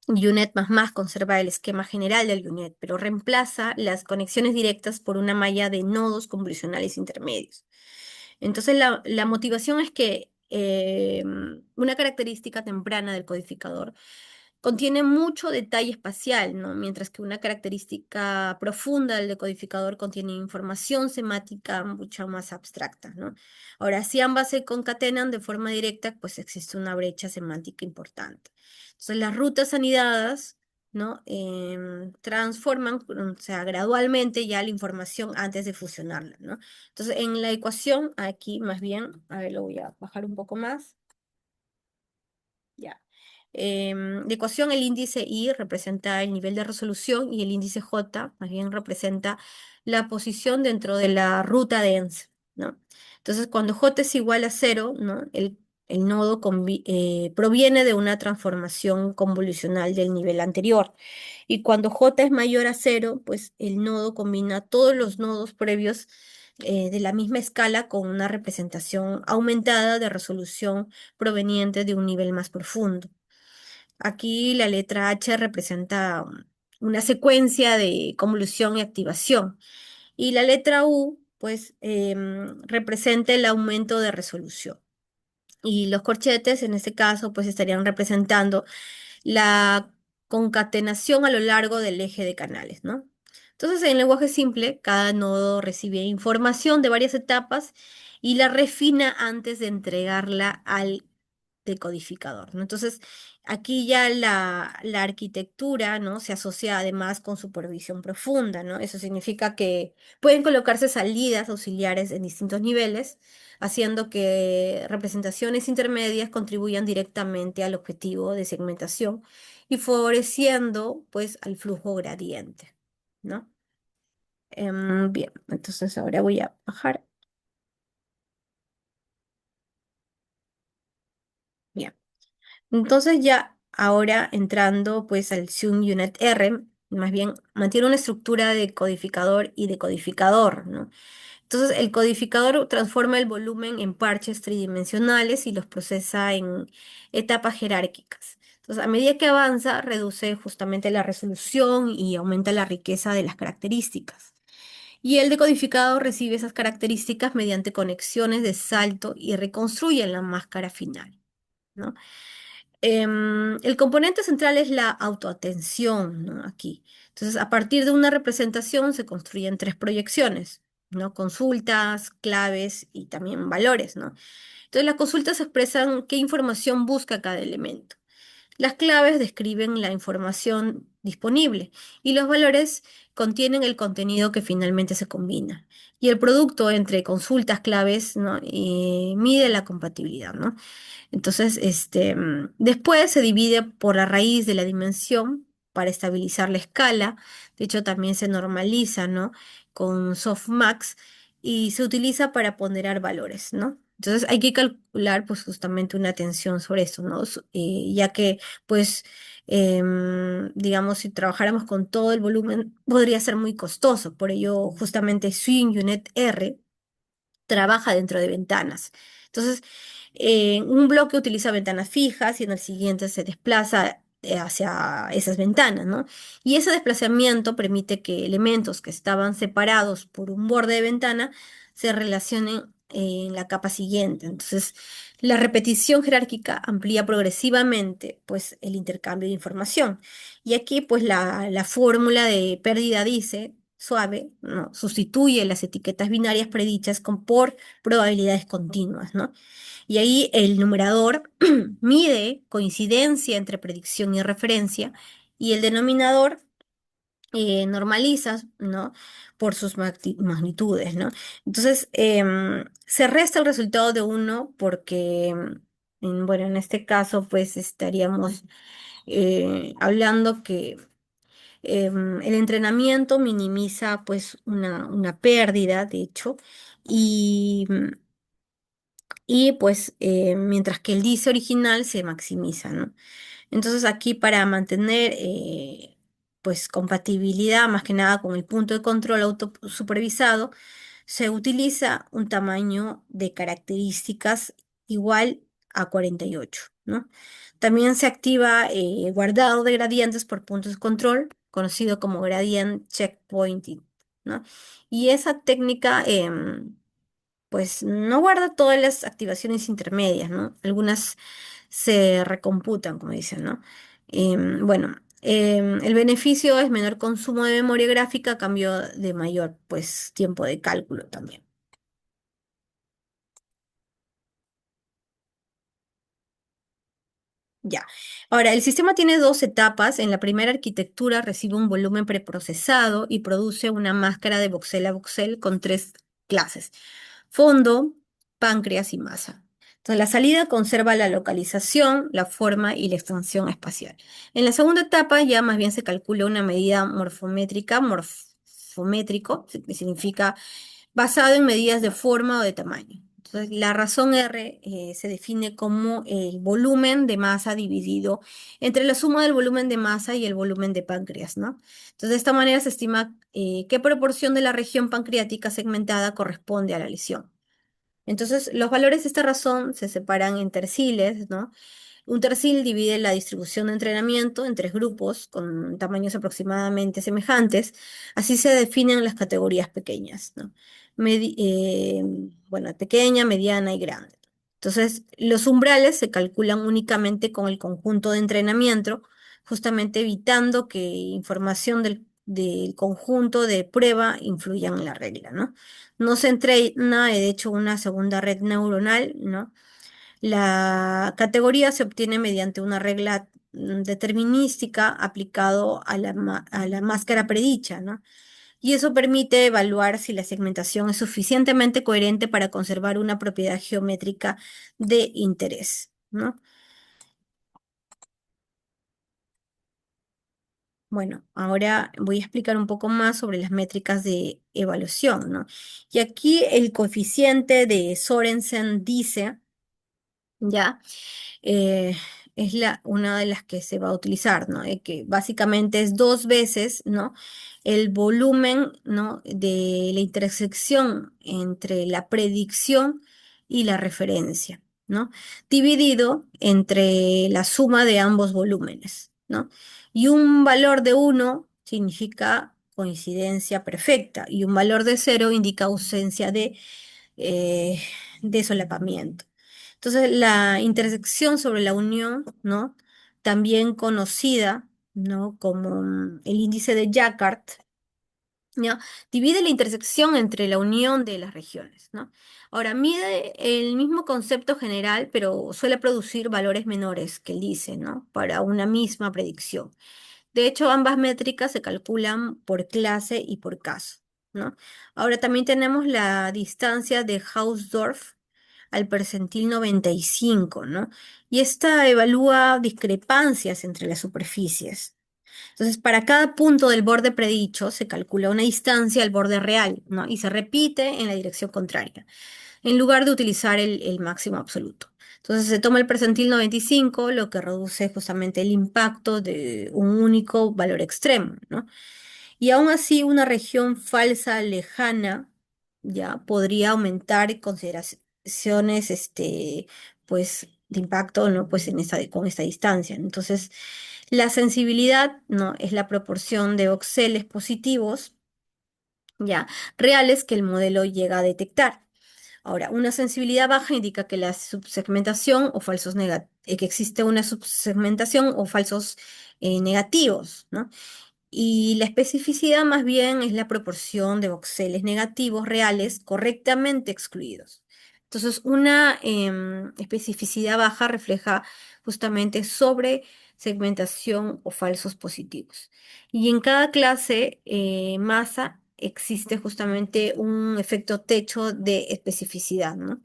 UNet++ conserva el esquema general del UNet, pero reemplaza las conexiones directas por una malla de nodos convolucionales intermedios. Entonces, la motivación es que una característica temprana del codificador contiene mucho detalle espacial, ¿no? Mientras que una característica profunda del decodificador contiene información semántica mucho más abstracta, ¿no? Ahora, si ambas se concatenan de forma directa, pues existe una brecha semántica importante. Entonces, las rutas anidadas, ¿no? Transforman, o sea, gradualmente ya la información antes de fusionarla, ¿no? Entonces, en la ecuación, aquí más bien, a ver, lo voy a bajar un poco más. Ya. De ecuación, el índice I representa el nivel de resolución y el índice J más bien representa la posición dentro de la ruta densa, ¿no? Entonces, cuando J es igual a cero, ¿no? El nodo proviene de una transformación convolucional del nivel anterior. Y cuando J es mayor a cero, pues el nodo combina todos los nodos previos de la misma escala con una representación aumentada de resolución proveniente de un nivel más profundo. Aquí la letra H representa una secuencia de convolución y activación. Y la letra U, pues, representa el aumento de resolución. Y los corchetes, en este caso, pues estarían representando la concatenación a lo largo del eje de canales, ¿no? Entonces, en lenguaje simple, cada nodo recibe información de varias etapas y la refina antes de entregarla al decodificador, ¿no? Entonces, aquí ya la arquitectura, ¿no? Se asocia además con supervisión profunda, ¿no? Eso significa que pueden colocarse salidas auxiliares en distintos niveles, haciendo que representaciones intermedias contribuyan directamente al objetivo de segmentación y favoreciendo, pues, al flujo gradiente, ¿no? Bien, entonces ahora voy a bajar. Bien. Entonces ya ahora entrando pues al Zoom Unit R, más bien mantiene una estructura de codificador y decodificador, ¿no? Entonces el codificador transforma el volumen en parches tridimensionales y los procesa en etapas jerárquicas. Entonces a medida que avanza, reduce justamente la resolución y aumenta la riqueza de las características. Y el decodificador recibe esas características mediante conexiones de salto y reconstruye la máscara final, ¿no? El componente central es la autoatención, ¿no? Aquí. Entonces, a partir de una representación se construyen tres proyecciones, ¿no? Consultas, claves y también valores, ¿no? Entonces, las consultas expresan qué información busca cada elemento. Las claves describen la información disponible y los valores contienen el contenido que finalmente se combina. Y el producto entre consultas, claves, ¿no? Mide la compatibilidad, ¿no? Entonces, después se divide por la raíz de la dimensión para estabilizar la escala. De hecho, también se normaliza, ¿no? Con softmax y se utiliza para ponderar valores, ¿no? Entonces hay que calcular pues justamente una tensión sobre esto, ¿no? Ya que pues digamos si trabajáramos con todo el volumen podría ser muy costoso, por ello justamente Swing Unit R trabaja dentro de ventanas. Entonces, un bloque utiliza ventanas fijas y en el siguiente se desplaza hacia esas ventanas, ¿no? Y ese desplazamiento permite que elementos que estaban separados por un borde de ventana se relacionen en la capa siguiente. Entonces, la repetición jerárquica amplía progresivamente, pues, el intercambio de información. Y aquí, pues, la fórmula de pérdida dice suave, ¿no? Sustituye las etiquetas binarias predichas por probabilidades continuas, ¿no? Y ahí el numerador mide coincidencia entre predicción y referencia, y el denominador normaliza, ¿no? Por sus magnitudes, ¿no? Entonces, se resta el resultado de uno porque, bueno, en este caso, pues estaríamos hablando que El entrenamiento minimiza pues una pérdida, de hecho, y, pues mientras que el dice original se maximiza, ¿no? Entonces aquí para mantener pues compatibilidad más que nada con el punto de control autosupervisado, se utiliza un tamaño de características igual a 48, ¿no? También se activa guardado de gradientes por puntos de control, conocido como gradient checkpointing, ¿no? Y esa técnica pues no guarda todas las activaciones intermedias, ¿no? Algunas se recomputan, como dicen, ¿no? Bueno, el beneficio es menor consumo de memoria gráfica a cambio de mayor, pues, tiempo de cálculo también. Ya. Ahora, el sistema tiene dos etapas. En la primera arquitectura recibe un volumen preprocesado y produce una máscara de voxel a voxel con tres clases: fondo, páncreas y masa. Entonces, la salida conserva la localización, la forma y la extensión espacial. En la segunda etapa ya más bien se calcula una medida morfométrica, morfométrico, que significa basado en medidas de forma o de tamaño. Entonces, la razón R se define como el volumen de masa dividido entre la suma del volumen de masa y el volumen de páncreas, ¿no? Entonces, de esta manera se estima qué proporción de la región pancreática segmentada corresponde a la lesión. Entonces, los valores de esta razón se separan en terciles, ¿no? Un tercil divide la distribución de entrenamiento en tres grupos con tamaños aproximadamente semejantes. Así se definen las categorías pequeñas, ¿no? Bueno, pequeña, mediana y grande. Entonces, los umbrales se calculan únicamente con el conjunto de entrenamiento, justamente evitando que información del conjunto de prueba influya en la regla, ¿no? No se entrena, de hecho, una segunda red neuronal, ¿no? La categoría se obtiene mediante una regla determinística aplicado a la máscara predicha, ¿no? Y eso permite evaluar si la segmentación es suficientemente coherente para conservar una propiedad geométrica de interés, ¿no? Bueno, ahora voy a explicar un poco más sobre las métricas de evaluación, ¿no? Y aquí el coeficiente de Sorensen dice, ¿ya? eh, es una de las que se va a utilizar, ¿no? Que básicamente es dos veces, ¿no? El volumen, ¿no? De la intersección entre la predicción y la referencia, ¿no? Dividido entre la suma de ambos volúmenes, ¿no? Y un valor de uno significa coincidencia perfecta y un valor de cero indica ausencia eh, de solapamiento. Entonces, la intersección sobre la unión, ¿no? También conocida, ¿no? Como el índice de Jacquard, ¿ya? Divide la intersección entre la unión de las regiones, ¿no? Ahora, mide el mismo concepto general, pero suele producir valores menores que el dice, ¿no? Para una misma predicción. De hecho, ambas métricas se calculan por clase y por caso, ¿no? Ahora también tenemos la distancia de Hausdorff al percentil 95, ¿no? Y esta evalúa discrepancias entre las superficies. Entonces, para cada punto del borde predicho se calcula una distancia al borde real, ¿no? Y se repite en la dirección contraria, en lugar de utilizar el máximo absoluto. Entonces se toma el percentil 95, lo que reduce justamente el impacto de un único valor extremo, ¿no? Y aún así, una región falsa lejana ya podría aumentar consideraciones, pues, de impacto, ¿no? Pues con esta distancia. Entonces, la sensibilidad, ¿no? Es la proporción de voxeles positivos, ya, reales que el modelo llega a detectar. Ahora, una sensibilidad baja indica que la subsegmentación o que existe una subsegmentación o falsos negativos, ¿no? Y la especificidad más bien es la proporción de voxeles negativos reales correctamente excluidos. Entonces, una especificidad baja refleja justamente sobre segmentación o falsos positivos. Y en cada clase masa existe justamente un efecto techo de especificidad, ¿no?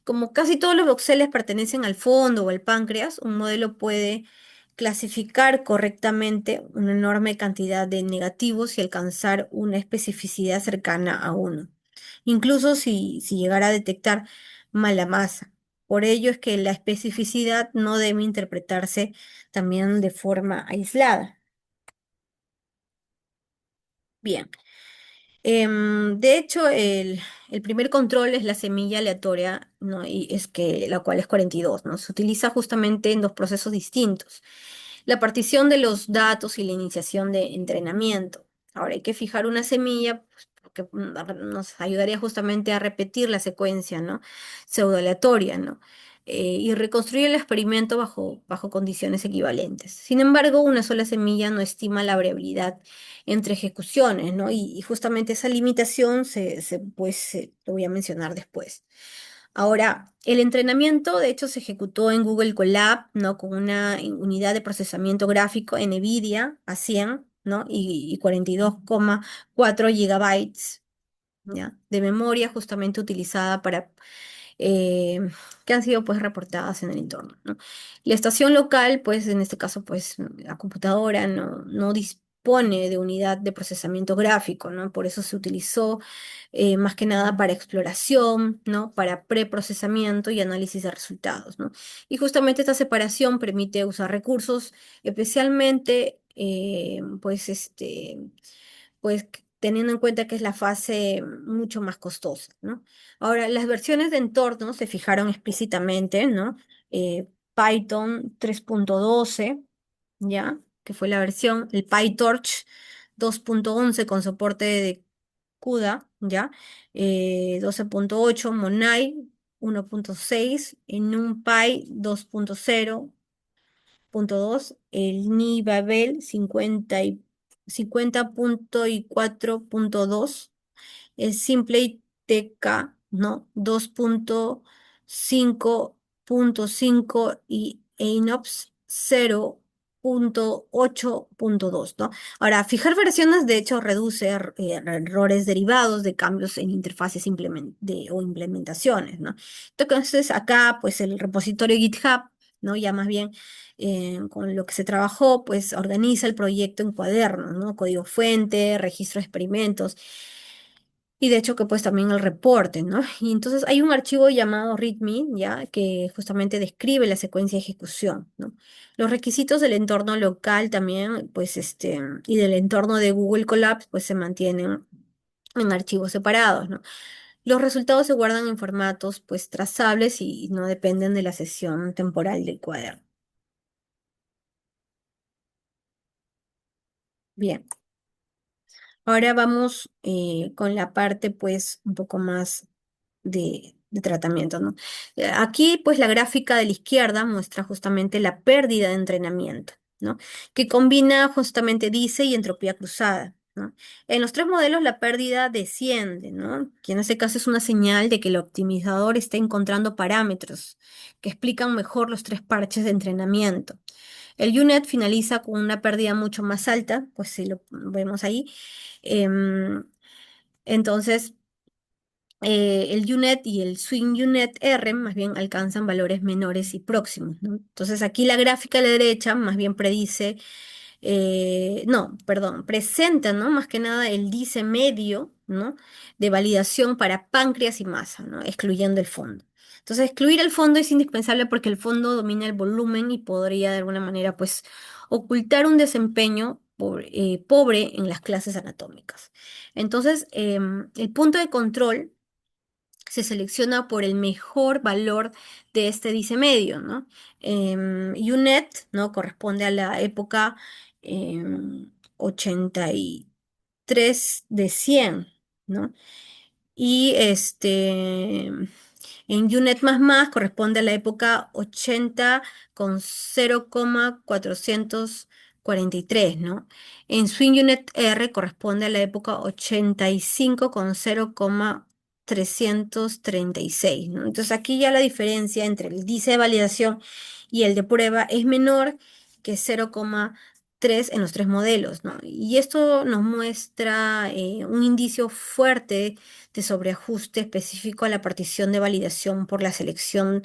Como casi todos los voxeles pertenecen al fondo o al páncreas, un modelo puede clasificar correctamente una enorme cantidad de negativos y alcanzar una especificidad cercana a uno, incluso si llegara a detectar mala masa. Por ello es que la especificidad no debe interpretarse también de forma aislada. Bien. De hecho, el primer control es la semilla aleatoria, ¿no? Y es que la cual es 42, ¿no? Se utiliza justamente en dos procesos distintos. La partición de los datos y la iniciación de entrenamiento. Ahora hay que fijar una semilla, pues, porque nos ayudaría justamente a repetir la secuencia, ¿no? Pseudoaleatoria, ¿no? Y reconstruir el experimento bajo condiciones equivalentes. Sin embargo, una sola semilla no estima la variabilidad entre ejecuciones, ¿no? Y justamente esa limitación lo voy a mencionar después. Ahora, el entrenamiento, de hecho, se ejecutó en Google Colab, ¿no? Con una unidad de procesamiento gráfico NVIDIA a 100, ¿no? Y 42,4 GB, ¿ya? De memoria justamente utilizada eh, que han sido pues reportadas en el entorno, ¿no? La estación local, pues en este caso, pues la computadora no dispone de unidad de procesamiento gráfico, ¿no? Por eso se utilizó más que nada para exploración, ¿no? Para preprocesamiento y análisis de resultados, ¿no? Y justamente esta separación permite usar recursos, especialmente, pues teniendo en cuenta que es la fase mucho más costosa, ¿no? Ahora, las versiones de entorno se fijaron explícitamente, ¿no? Python 3.12, ¿ya? Que fue la versión, el PyTorch 2.11 con soporte de CUDA, ¿ya? 12.8, Monai 1.6, en NumPy 2.0.2, el Nibabel 50.4.2, el Simplay TK, ¿no? 2.5.5 y Einops 0.8.2, ¿no? Ahora, fijar versiones de hecho reduce errores derivados de cambios en interfaces o implementaciones, ¿no? Entonces, acá, pues el repositorio GitHub, ¿no? Ya más bien con lo que se trabajó, pues organiza el proyecto en cuadernos, ¿no? Código fuente, registro de experimentos. Y de hecho que pues también el reporte, ¿no? Y entonces hay un archivo llamado README, ¿ya? Que justamente describe la secuencia de ejecución, ¿no? Los requisitos del entorno local también, pues y del entorno de Google Colabs, pues se mantienen en archivos separados, ¿no? Los resultados se guardan en formatos, pues, trazables y no dependen de la sesión temporal del cuaderno. Bien, ahora vamos con la parte, pues, un poco más de tratamiento, ¿no? Aquí, pues, la gráfica de la izquierda muestra justamente la pérdida de entrenamiento, ¿no? Que combina justamente dice y entropía cruzada, ¿no? En los tres modelos la pérdida desciende, ¿no? Que en ese caso es una señal de que el optimizador está encontrando parámetros que explican mejor los tres parches de entrenamiento. El UNet finaliza con una pérdida mucho más alta, pues si lo vemos ahí. Em, entonces, el UNet y el Swing UNet R más bien alcanzan valores menores y próximos, ¿no? Entonces aquí la gráfica a la derecha más bien predice, no, perdón, presenta, ¿no? Más que nada el dice medio, ¿no? De validación para páncreas y masa, ¿no? Excluyendo el fondo. Entonces excluir el fondo es indispensable porque el fondo domina el volumen y podría de alguna manera pues ocultar un desempeño pobre en las clases anatómicas. Entonces, el punto de control se selecciona por el mejor valor de este dice medio, ¿no? UNet, ¿no? Corresponde a la época 83 de 100, ¿no? Y en UNet corresponde a la época 80 con 0,443, ¿no? En Swing Unit R corresponde a la época 85 con 0,336, ¿no? Entonces aquí ya la diferencia entre el dice de validación y el de prueba es menor que 0,3 en los tres modelos, ¿no? Y esto nos muestra un indicio fuerte de sobreajuste específico a la partición de validación por la selección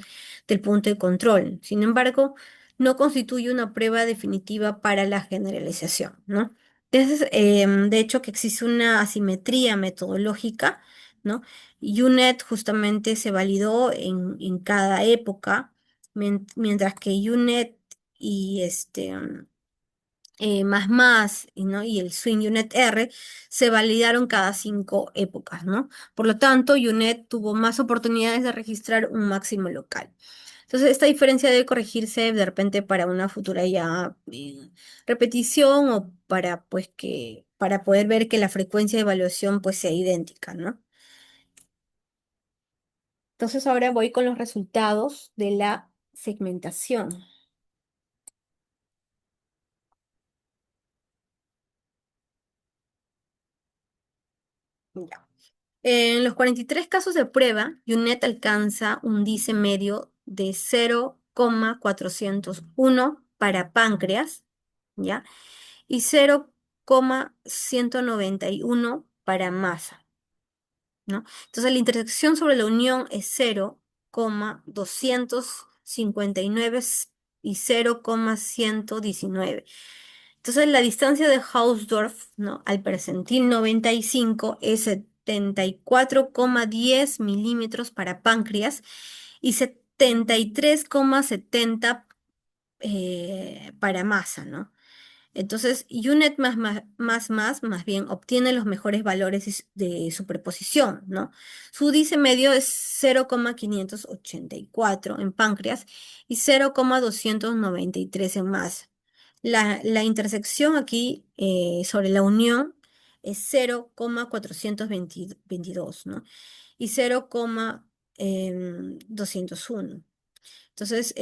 del punto de control. Sin embargo, no constituye una prueba definitiva para la generalización, ¿no? Entonces, de hecho, que existe una asimetría metodológica, ¿no? UNet justamente se validó en cada época, mientras que UNet y ¿no? Y el Swing UNet R se validaron cada 5 épocas, ¿no? Por lo tanto, UNet tuvo más oportunidades de registrar un máximo local. Entonces, esta diferencia debe corregirse de repente para una futura ya repetición o para pues para poder ver que la frecuencia de evaluación pues sea idéntica, ¿no? Entonces, ahora voy con los resultados de la segmentación. Ya. En los 43 casos de prueba, UNET alcanza un dice medio de 0,401 para páncreas, ¿ya? Y 0,191 para masa, ¿no? Entonces la intersección sobre la unión es 0,259 y 0,119. Entonces la distancia de Hausdorff, ¿no? Al percentil 95 es 74,10 milímetros para páncreas y 73,70 para masa, ¿no? Entonces, UNET más bien obtiene los mejores valores de superposición, ¿no? Su dice medio es 0,584 en páncreas y 0,293 en masa. La intersección aquí sobre la unión es 0,422, ¿no? Y 0,201. Entonces,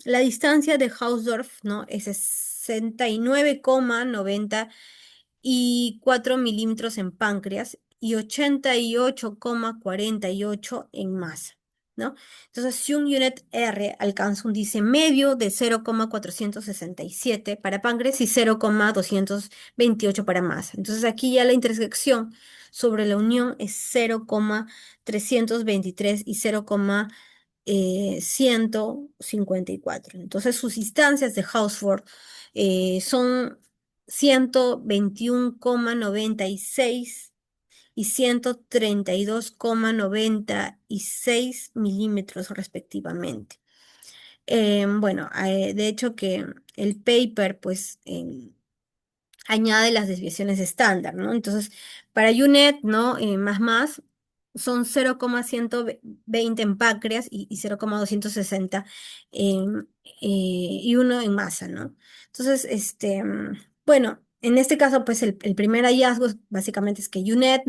la distancia de Hausdorff, ¿no? Es 69,94 milímetros en páncreas y 88,48 en masa, ¿no? Entonces, si un unit R alcanza un dice medio de 0,467 para páncreas y 0,228 para masa. Entonces, aquí ya la intersección sobre la unión es 0,323 y 154. Entonces, sus instancias de Hausdorff son 121,96 y 132,96 milímetros respectivamente. Bueno, de hecho que el paper, pues, añade las desviaciones estándar, ¿no? Entonces, para UNET, ¿no? Son 0,120 en páncreas y 0,260 en, y uno en masa, ¿no? Entonces, bueno, en este caso, pues el primer hallazgo básicamente es que UNET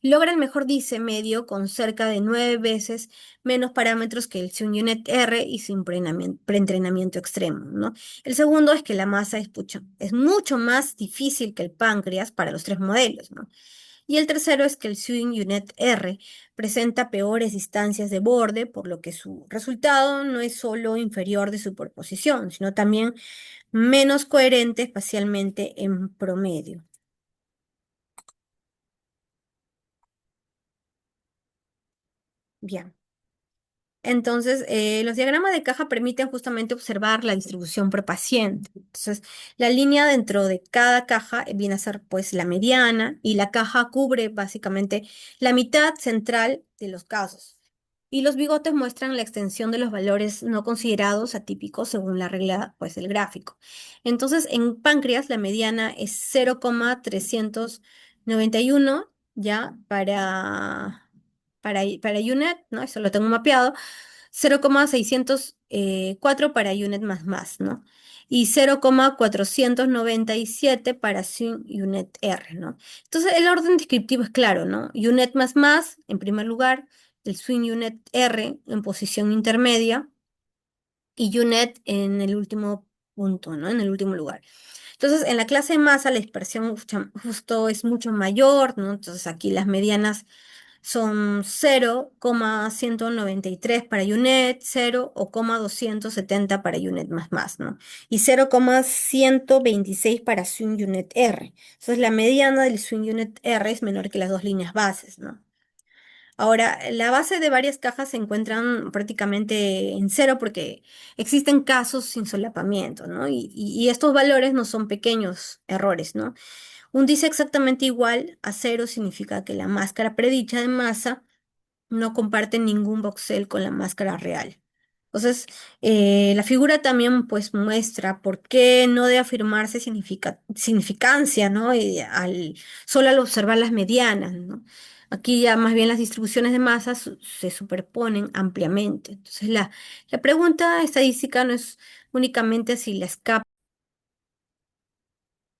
logra el mejor dice medio con cerca de 9 veces menos parámetros que el UNET R y sin preentrenamiento extremo, ¿no? El segundo es que la masa es mucho más difícil que el páncreas para los tres modelos, ¿no? Y el tercero es que el Swing Unit R presenta peores distancias de borde, por lo que su resultado no es solo inferior de superposición, sino también menos coherente espacialmente en promedio. Bien. Entonces, los diagramas de caja permiten justamente observar la distribución por paciente. Entonces, la línea dentro de cada caja viene a ser pues la mediana y la caja cubre básicamente la mitad central de los casos. Y los bigotes muestran la extensión de los valores no considerados atípicos según la regla pues del gráfico. Entonces, en páncreas la mediana es 0,391 ya para UNET, ¿no? Eso lo tengo mapeado. 0,604 para UNET ¿no? Y 0,497 para Swing UNET R, ¿no? Entonces el orden descriptivo es claro, ¿no? UNET en primer lugar, el Swing UNET R en posición intermedia y UNET en el último punto, ¿no? En el último lugar. Entonces, en la clase de masa la dispersión justo es mucho mayor, ¿no? Entonces aquí las medianas son 0,193 para UNET, 0 o 270 para UNET ¿no? Y 0,126 para Swing UNET R. Entonces la mediana del Swing UNET R es menor que las dos líneas bases, ¿no? Ahora, la base de varias cajas se encuentran prácticamente en cero porque existen casos sin solapamiento, ¿no? Y estos valores no son pequeños errores, ¿no? Un dice exactamente igual a cero significa que la máscara predicha de masa no comparte ningún voxel con la máscara real. Entonces, la figura también pues muestra por qué no debe afirmarse significancia, ¿no? Solo al observar las medianas, ¿no? Aquí ya más bien las distribuciones de masas se superponen ampliamente. Entonces, la pregunta estadística no es únicamente si la escala.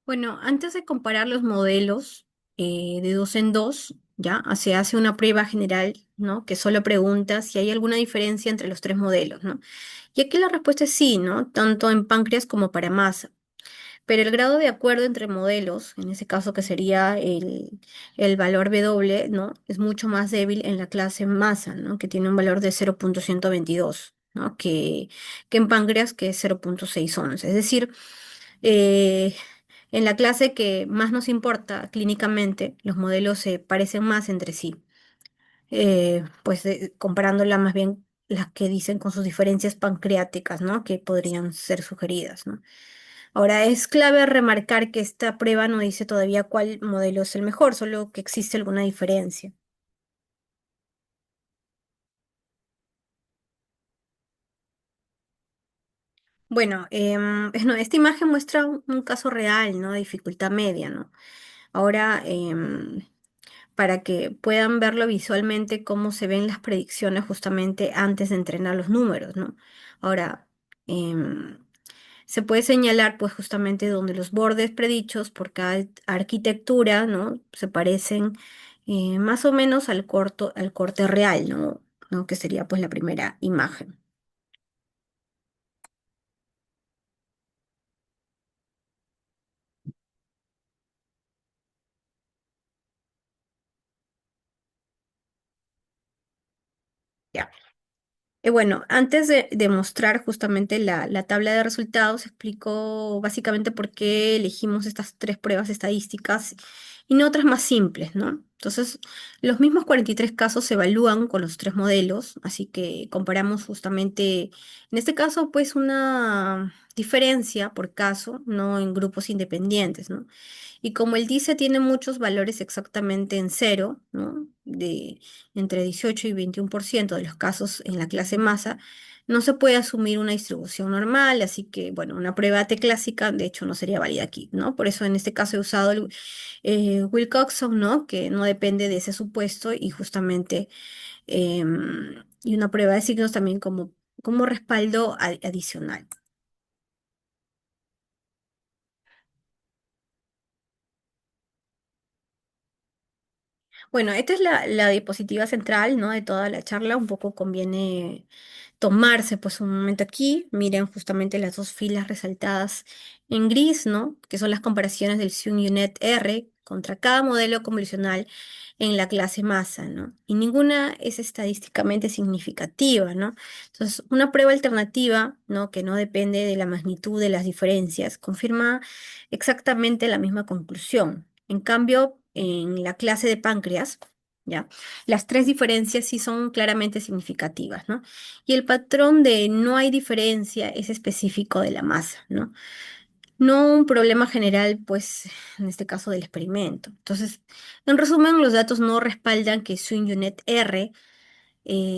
Bueno, antes de comparar los modelos de dos en dos, ya se hace una prueba general, ¿no? Que solo pregunta si hay alguna diferencia entre los tres modelos, ¿no? Y aquí la respuesta es sí, ¿no? Tanto en páncreas como para masa. Pero el grado de acuerdo entre modelos, en ese caso que sería el valor W, ¿no? Es mucho más débil en la clase masa, ¿no? Que tiene un valor de 0,122, ¿no? Que en páncreas, que es 0,611. Es decir, eh, en la clase que más nos importa clínicamente, los modelos se parecen más entre sí, comparándola más bien las que dicen con sus diferencias pancreáticas, ¿no? Que podrían ser sugeridas, ¿no? Ahora, es clave remarcar que esta prueba no dice todavía cuál modelo es el mejor, solo que existe alguna diferencia. Bueno, no, esta imagen muestra un caso real, ¿no? De dificultad media, ¿no? Ahora, para que puedan verlo visualmente cómo se ven las predicciones justamente antes de entrenar los números, ¿no? Ahora, em, se puede señalar pues justamente donde los bordes predichos por cada arquitectura, ¿no? Se parecen más o menos al corte real, ¿no? ¿No? Que sería pues la primera imagen. Ya. Y bueno, antes de mostrar justamente la tabla de resultados, explico básicamente por qué elegimos estas tres pruebas estadísticas y no otras más simples, ¿no? Entonces, los mismos 43 casos se evalúan con los tres modelos, así que comparamos justamente, en este caso, pues una diferencia por caso, no en grupos independientes, ¿no? Y como el DICE tiene muchos valores exactamente en cero, ¿no? De entre 18 y 21% de los casos en la clase masa, no se puede asumir una distribución normal, así que, bueno, una prueba T clásica, de hecho, no sería válida aquí, ¿no? Por eso en este caso he usado el Wilcoxon, ¿no? Que no depende de ese supuesto y justamente, y una prueba de signos también como respaldo adicional. Bueno, esta es la diapositiva central, ¿no? De toda la charla. Un poco conviene tomarse pues un momento aquí. Miren justamente las dos filas resaltadas en gris, ¿no? Que son las comparaciones del SUNY-UNET R contra cada modelo convolucional en la clase masa, ¿no? Y ninguna es estadísticamente significativa, ¿no? Entonces, una prueba alternativa, ¿no? Que no depende de la magnitud de las diferencias, confirma exactamente la misma conclusión. En cambio, en la clase de páncreas, ¿ya? Las tres diferencias sí son claramente significativas, ¿no? Y el patrón de no hay diferencia es específico de la masa, ¿no? No un problema general, pues, en este caso del experimento. Entonces, en resumen, los datos no respaldan que Swing Unit R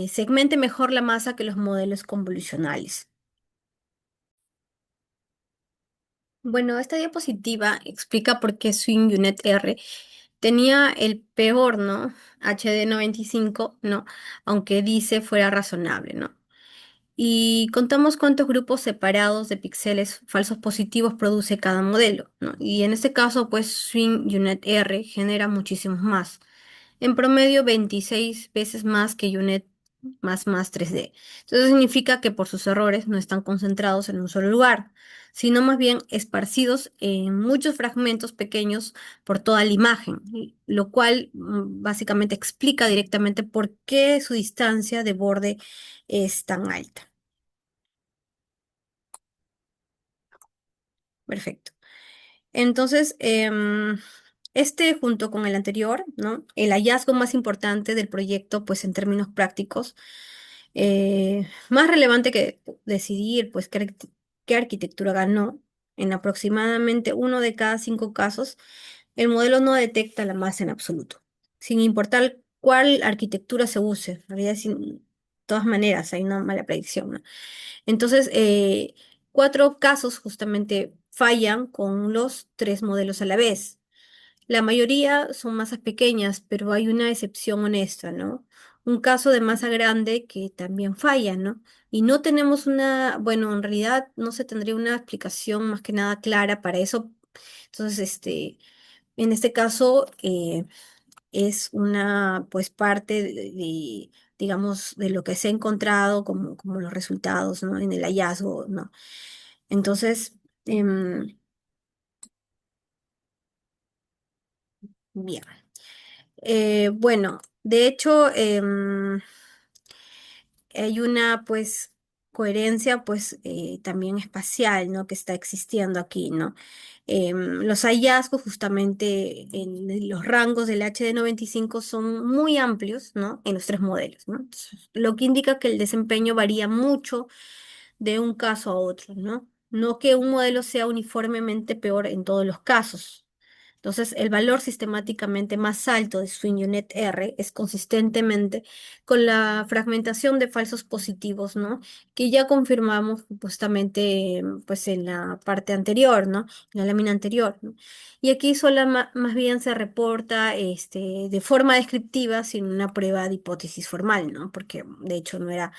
segmente mejor la masa que los modelos convolucionales. Bueno, esta diapositiva explica por qué Swing Unit R tenía el peor, ¿no? HD 95, ¿no? Aunque dice fuera razonable, ¿no? Y contamos cuántos grupos separados de píxeles falsos positivos produce cada modelo, ¿no? Y en este caso, pues Swing Unit R genera muchísimos más. En promedio, 26 veces más que UNET más 3D. Entonces significa que por sus errores no están concentrados en un solo lugar, sino más bien esparcidos en muchos fragmentos pequeños por toda la imagen, lo cual básicamente explica directamente por qué su distancia de borde es tan alta. Perfecto. Entonces, Este, junto con el anterior, ¿no? El hallazgo más importante del proyecto, pues en términos prácticos, más relevante que decidir, pues, qué arquitectura ganó, en aproximadamente uno de cada cinco casos, el modelo no detecta la masa en absoluto, sin importar cuál arquitectura se use. En realidad, sin todas maneras, hay una mala predicción, ¿no? Entonces, cuatro casos justamente fallan con los tres modelos a la vez. La mayoría son masas pequeñas, pero hay una excepción honesta, ¿no? Un caso de masa grande que también falla, ¿no? Y no tenemos una, bueno, en realidad no se tendría una explicación más que nada clara para eso. Entonces, en este caso, es una, pues, parte digamos, de lo que se ha encontrado como los resultados, ¿no? En el hallazgo, ¿no? Entonces, bien. Bueno, de hecho, hay una pues coherencia pues también espacial, ¿no? Que está existiendo aquí, ¿no? Los hallazgos justamente en los rangos del HD95 son muy amplios, ¿no? En los tres modelos, ¿no? Entonces, lo que indica que el desempeño varía mucho de un caso a otro, ¿no? No que un modelo sea uniformemente peor en todos los casos. Entonces, el valor sistemáticamente más alto de SwingUnit R es consistentemente con la fragmentación de falsos positivos, ¿no? Que ya confirmamos justamente, pues, en la parte anterior, ¿no? En la lámina anterior, ¿no? Y aquí solo más bien se reporta, de forma descriptiva, sin una prueba de hipótesis formal, ¿no? Porque, de hecho, no era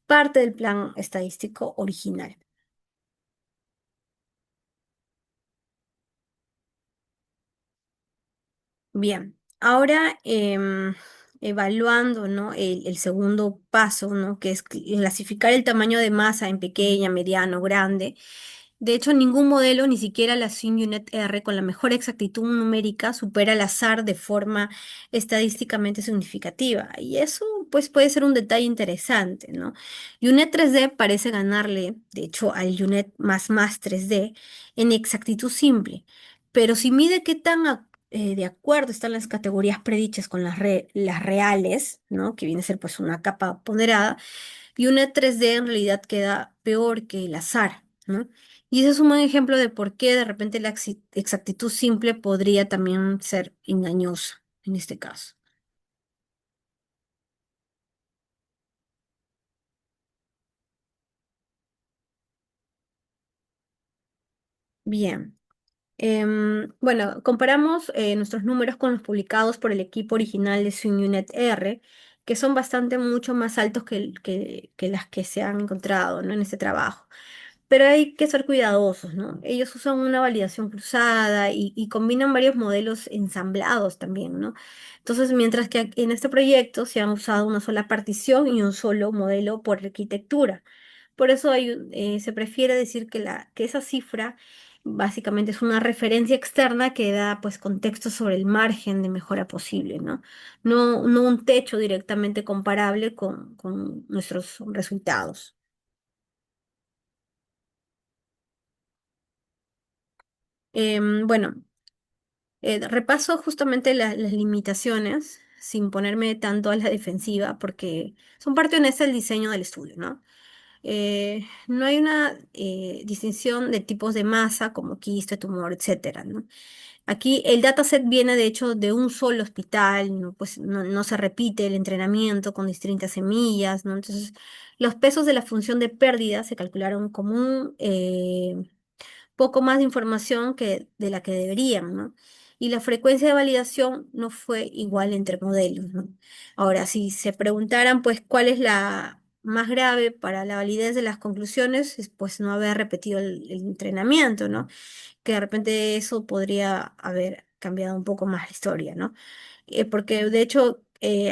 parte del plan estadístico original. Bien, ahora evaluando, ¿no? El segundo paso, ¿no? Que es clasificar el tamaño de masa en pequeña, mediano, grande. De hecho, ningún modelo, ni siquiera la SwingUnit R, con la mejor exactitud numérica, supera el azar de forma estadísticamente significativa. Y eso, pues, puede ser un detalle interesante, ¿no? UNet 3D parece ganarle, de hecho, al UNet más 3D en exactitud simple. Pero si mide qué tan de acuerdo están las categorías predichas con las reales, ¿no? Que viene a ser pues una capa ponderada, y una 3D en realidad queda peor que el azar, ¿no? Y ese es un buen ejemplo de por qué de repente la exactitud simple podría también ser engañosa en este caso. Bien. Bueno, comparamos nuestros números con los publicados por el equipo original de SwingUnit R, que son bastante mucho más altos que las que se han encontrado, ¿no? En este trabajo. Pero hay que ser cuidadosos, ¿no? Ellos usan una validación cruzada y combinan varios modelos ensamblados también, ¿no? Entonces, mientras que en este proyecto se han usado una sola partición y un solo modelo por arquitectura. Por eso se prefiere decir que esa cifra básicamente es una referencia externa que da pues contexto sobre el margen de mejora posible, ¿no? No un techo directamente comparable con nuestros resultados. Bueno. Repaso justamente las limitaciones sin ponerme tanto a la defensiva porque son parte honesta del diseño del estudio, ¿no? No hay una distinción de tipos de masa como quiste, tumor, etcétera, ¿no? Aquí el dataset viene de hecho de un solo hospital, ¿no? Pues no se repite el entrenamiento con distintas semillas, ¿no? Entonces, los pesos de la función de pérdida se calcularon como un poco más de información que de la que deberían, ¿no? Y la frecuencia de validación no fue igual entre modelos, ¿no? Ahora, si se preguntaran, pues, cuál es la más grave para la validez de las conclusiones, pues no haber repetido el entrenamiento, ¿no? Que de repente eso podría haber cambiado un poco más la historia, ¿no? Porque de hecho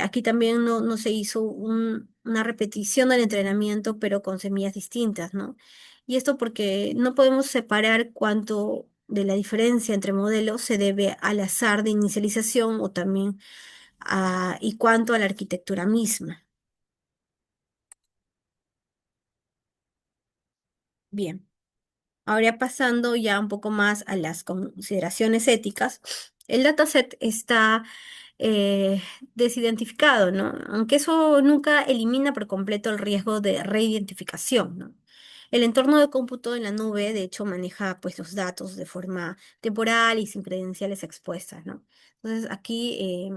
aquí también no se hizo una repetición del entrenamiento, pero con semillas distintas, ¿no? Y esto porque no podemos separar cuánto de la diferencia entre modelos se debe al azar de inicialización o también y cuánto a la arquitectura misma. Bien, ahora pasando ya un poco más a las consideraciones éticas. El dataset está desidentificado, ¿no? Aunque eso nunca elimina por completo el riesgo de reidentificación, ¿no? El entorno de cómputo en la nube, de hecho, maneja pues los datos de forma temporal y sin credenciales expuestas, ¿no? Entonces, aquí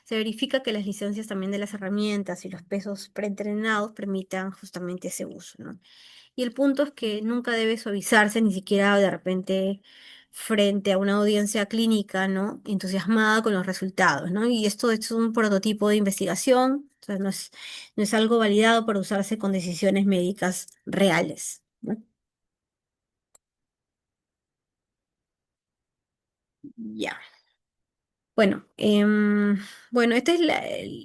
se verifica que las licencias también de las herramientas y los pesos preentrenados permitan justamente ese uso, ¿no? Y el punto es que nunca debe suavizarse, ni siquiera de repente frente a una audiencia clínica, ¿no? Entusiasmada con los resultados, ¿no? Y esto es un prototipo de investigación, o sea, no es algo validado para usarse con decisiones médicas reales, ¿no? Ya. Bueno, bueno, esta es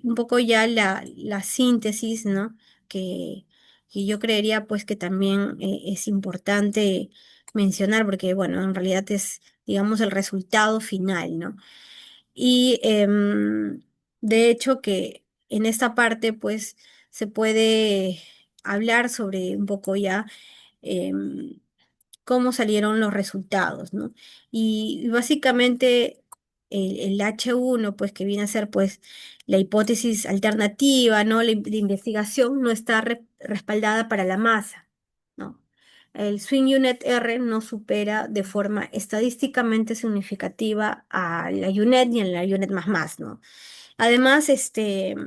un poco ya la síntesis, ¿no? Que, que yo creería pues que también es importante mencionar porque, bueno, en realidad es, digamos, el resultado final, ¿no? Y de hecho que en esta parte pues se puede hablar sobre un poco ya em, cómo salieron los resultados, ¿no? Y básicamente el H1, pues que viene a ser pues la hipótesis alternativa, ¿no? De investigación no está respaldada para la masa, ¿no? El swing unit R no supera de forma estadísticamente significativa a la UNET ni a la UNET más, ¿no? Además,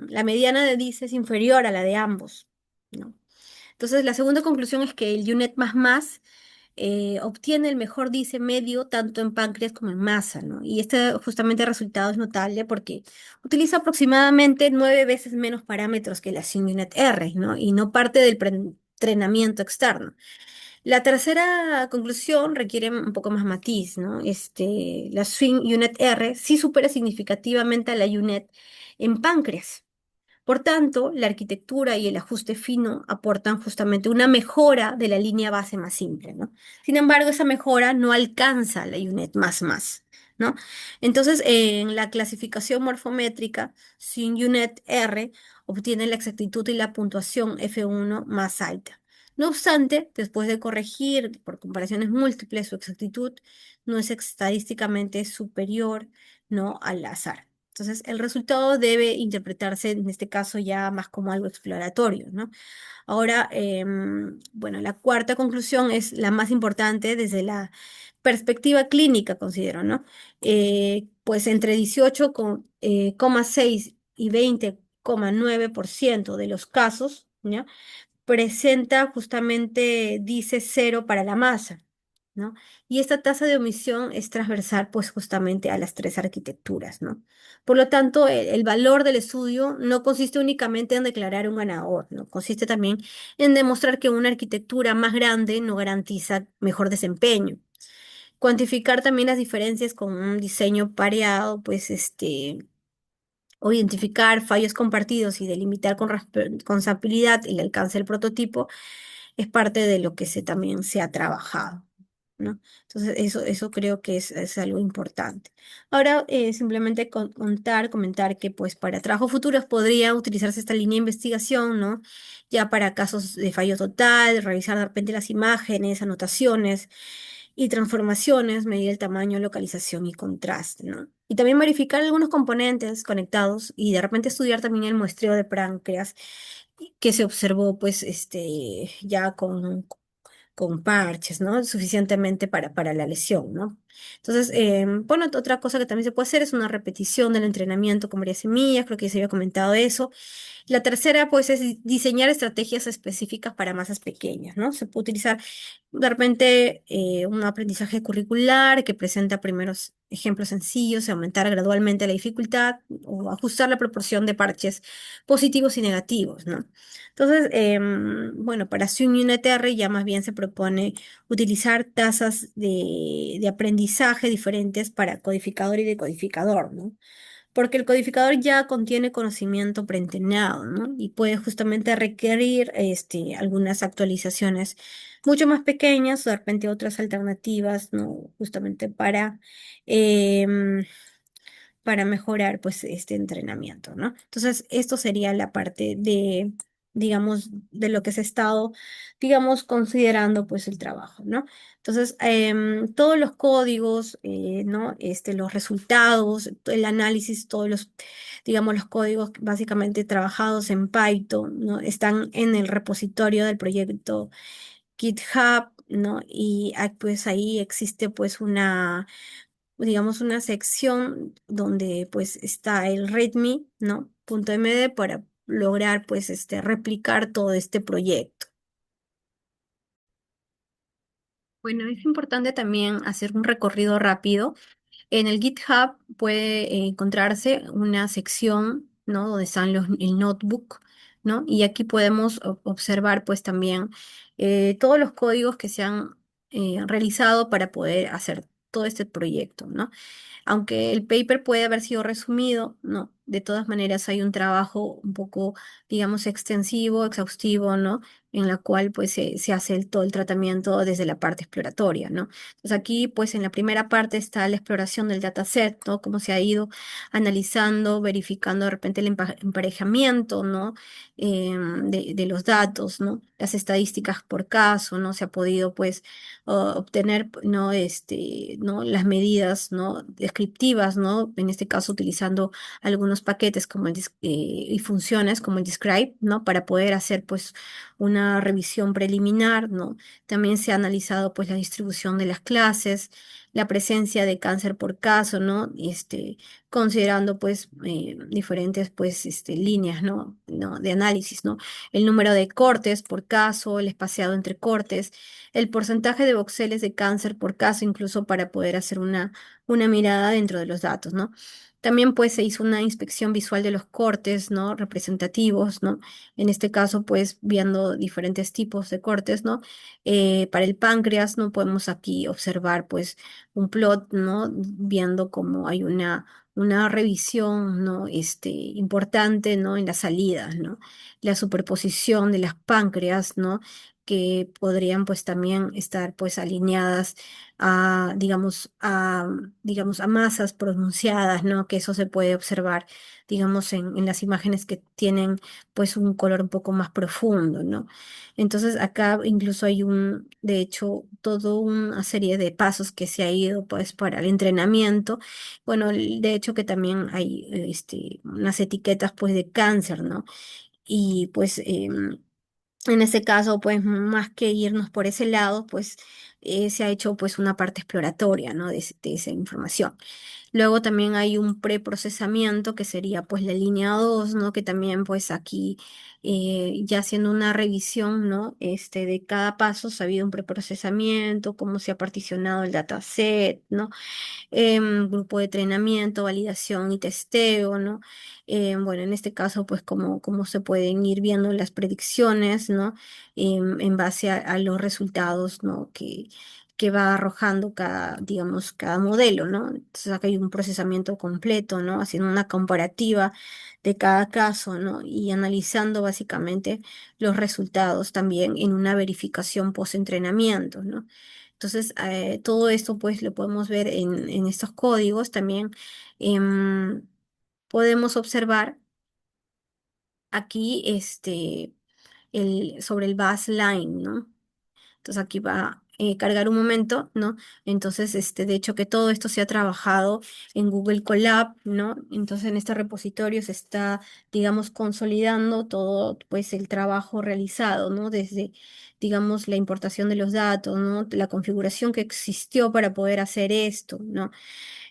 la mediana de DICE es inferior a la de ambos, ¿no? Entonces, la segunda conclusión es que el UNET obtiene el mejor dice medio tanto en páncreas como en masa, ¿no? Y este justamente resultado es notable porque utiliza aproximadamente 9 veces menos parámetros que la SIMUNET R, ¿no? Y no parte del entrenamiento externo. La tercera conclusión requiere un poco más matiz, ¿no? La Swing UNET R sí supera significativamente a la UNET en páncreas. Por tanto, la arquitectura y el ajuste fino aportan justamente una mejora de la línea base más simple, ¿no? Sin embargo, esa mejora no alcanza la UNET más, ¿no? Entonces, en la clasificación morfométrica, sin UNET R obtiene la exactitud y la puntuación F1 más alta. No obstante, después de corregir por comparaciones múltiples su exactitud, no es estadísticamente superior, ¿no? Al azar. Entonces, el resultado debe interpretarse en este caso ya más como algo exploratorio, ¿no? Ahora, bueno, la cuarta conclusión es la más importante desde la perspectiva clínica, considero, ¿no? Pues entre 18,6 y 20,9% de los casos, ¿ya? Presenta justamente, dice cero para la masa, ¿no? Y esta tasa de omisión es transversal, pues justamente a las tres arquitecturas, ¿no? Por lo tanto, el valor del estudio no consiste únicamente en declarar un ganador, ¿no? Consiste también en demostrar que una arquitectura más grande no garantiza mejor desempeño. Cuantificar también las diferencias con un diseño pareado, pues o identificar fallos compartidos y delimitar con responsabilidad el alcance del prototipo es parte de lo que también se ha trabajado, ¿no? Entonces, eso creo que es algo importante. Ahora, simplemente comentar que pues para trabajos futuros podría utilizarse esta línea de investigación, ¿no? Ya para casos de fallo total, revisar de repente las imágenes, anotaciones y transformaciones, medir el tamaño, localización y contraste, ¿no? Y también verificar algunos componentes conectados y de repente estudiar también el muestreo de páncreas que se observó pues ya con parches, ¿no? Suficientemente para la lesión, ¿no? Entonces, bueno, otra cosa que también se puede hacer es una repetición del entrenamiento con varias semillas, creo que ya se había comentado eso. La tercera, pues, es diseñar estrategias específicas para masas pequeñas, ¿no? Se puede utilizar de repente un aprendizaje curricular que presenta primeros ejemplos sencillos, y aumentar gradualmente la dificultad o ajustar la proporción de parches positivos y negativos, ¿no? Entonces, bueno, para SwimUniTR ya más bien se propone utilizar tasas de aprendizaje diferentes para codificador y decodificador, ¿no? Porque el codificador ya contiene conocimiento preentrenado, ¿no? Y puede justamente requerir algunas actualizaciones mucho más pequeñas o de repente otras alternativas, ¿no? Justamente em, para mejorar pues este entrenamiento, ¿no? Entonces, esto sería la parte digamos, de lo que se ha estado, digamos, considerando pues el trabajo, ¿no? Entonces, todos los códigos, ¿no? Los resultados, el análisis, todos los, digamos, los códigos básicamente trabajados en Python, ¿no? Están en el repositorio del proyecto GitHub, ¿no? Y pues ahí existe pues una, digamos, una sección donde pues está el README, ¿no? .md para lograr pues replicar todo este proyecto. Bueno, es importante también hacer un recorrido rápido. En el GitHub puede encontrarse una sección, ¿no? Donde están el notebook, ¿no? Y aquí podemos observar pues también todos los códigos que se han realizado para poder hacer todo este proyecto, ¿no? Aunque el paper puede haber sido resumido, no, de todas maneras hay un trabajo un poco, digamos, extensivo, exhaustivo, ¿no? En la cual pues se hace todo el tratamiento desde la parte exploratoria, ¿no? Entonces aquí pues en la primera parte está la exploración del dataset, ¿no? Cómo se ha ido analizando, verificando de repente el emparejamiento, ¿no? De los datos, ¿no? Las estadísticas por caso, ¿no? Se ha podido pues obtener, ¿no? ¿No? Las medidas, ¿no? Descriptivas, ¿no? En este caso utilizando algunos paquetes como y funciones como el describe, ¿no? Para poder hacer, pues, una revisión preliminar, ¿no? También se ha analizado, pues, la distribución de las clases, la presencia de cáncer por caso, ¿no? Considerando, pues, diferentes, pues, líneas, ¿no? De análisis, ¿no? El número de cortes por caso, el espaciado entre cortes, el porcentaje de voxeles de cáncer por caso, incluso para poder hacer una mirada dentro de los datos, ¿no? También pues se hizo una inspección visual de los cortes, ¿no? Representativos, ¿no? En este caso pues viendo diferentes tipos de cortes, ¿no? Para el páncreas, ¿no? Podemos aquí observar pues un plot, ¿no? Viendo cómo hay una revisión, ¿no? Importante, ¿no? En las salidas, ¿no? La superposición de las páncreas, ¿no? Que podrían pues también estar pues alineadas a, digamos, a masas pronunciadas, ¿no? Que eso se puede observar, digamos, en las imágenes que tienen pues un color un poco más profundo, ¿no? Entonces acá incluso hay de hecho, toda una serie de pasos que se ha ido pues para el entrenamiento. Bueno, de hecho que también hay unas etiquetas pues de cáncer, ¿no? Y pues en ese caso, pues más que irnos por ese lado, pues se ha hecho pues una parte exploratoria, ¿no? De esa información. Luego también hay un preprocesamiento que sería pues la línea 2, ¿no? Que también pues aquí ya haciendo una revisión, ¿no? De cada paso se ha habido un preprocesamiento, cómo se ha particionado el dataset, ¿no? Grupo de entrenamiento, validación y testeo, ¿no? Bueno, en este caso, pues cómo se pueden ir viendo las predicciones, ¿no? En base a los resultados, ¿no? Que va arrojando cada, digamos, cada modelo, ¿no? Entonces acá hay un procesamiento completo, ¿no? Haciendo una comparativa de cada caso, ¿no? Y analizando básicamente los resultados también en una verificación post-entrenamiento, ¿no? Entonces, todo esto pues lo podemos ver en estos códigos. También podemos observar aquí sobre el baseline, ¿no? Entonces aquí va a cargar un momento, ¿no? Entonces, de hecho que todo esto se ha trabajado en Google Colab, ¿no? Entonces en este repositorio se está, digamos, consolidando todo, pues, el trabajo realizado, ¿no? Desde, digamos, la importación de los datos, ¿no? La configuración que existió para poder hacer esto, ¿no?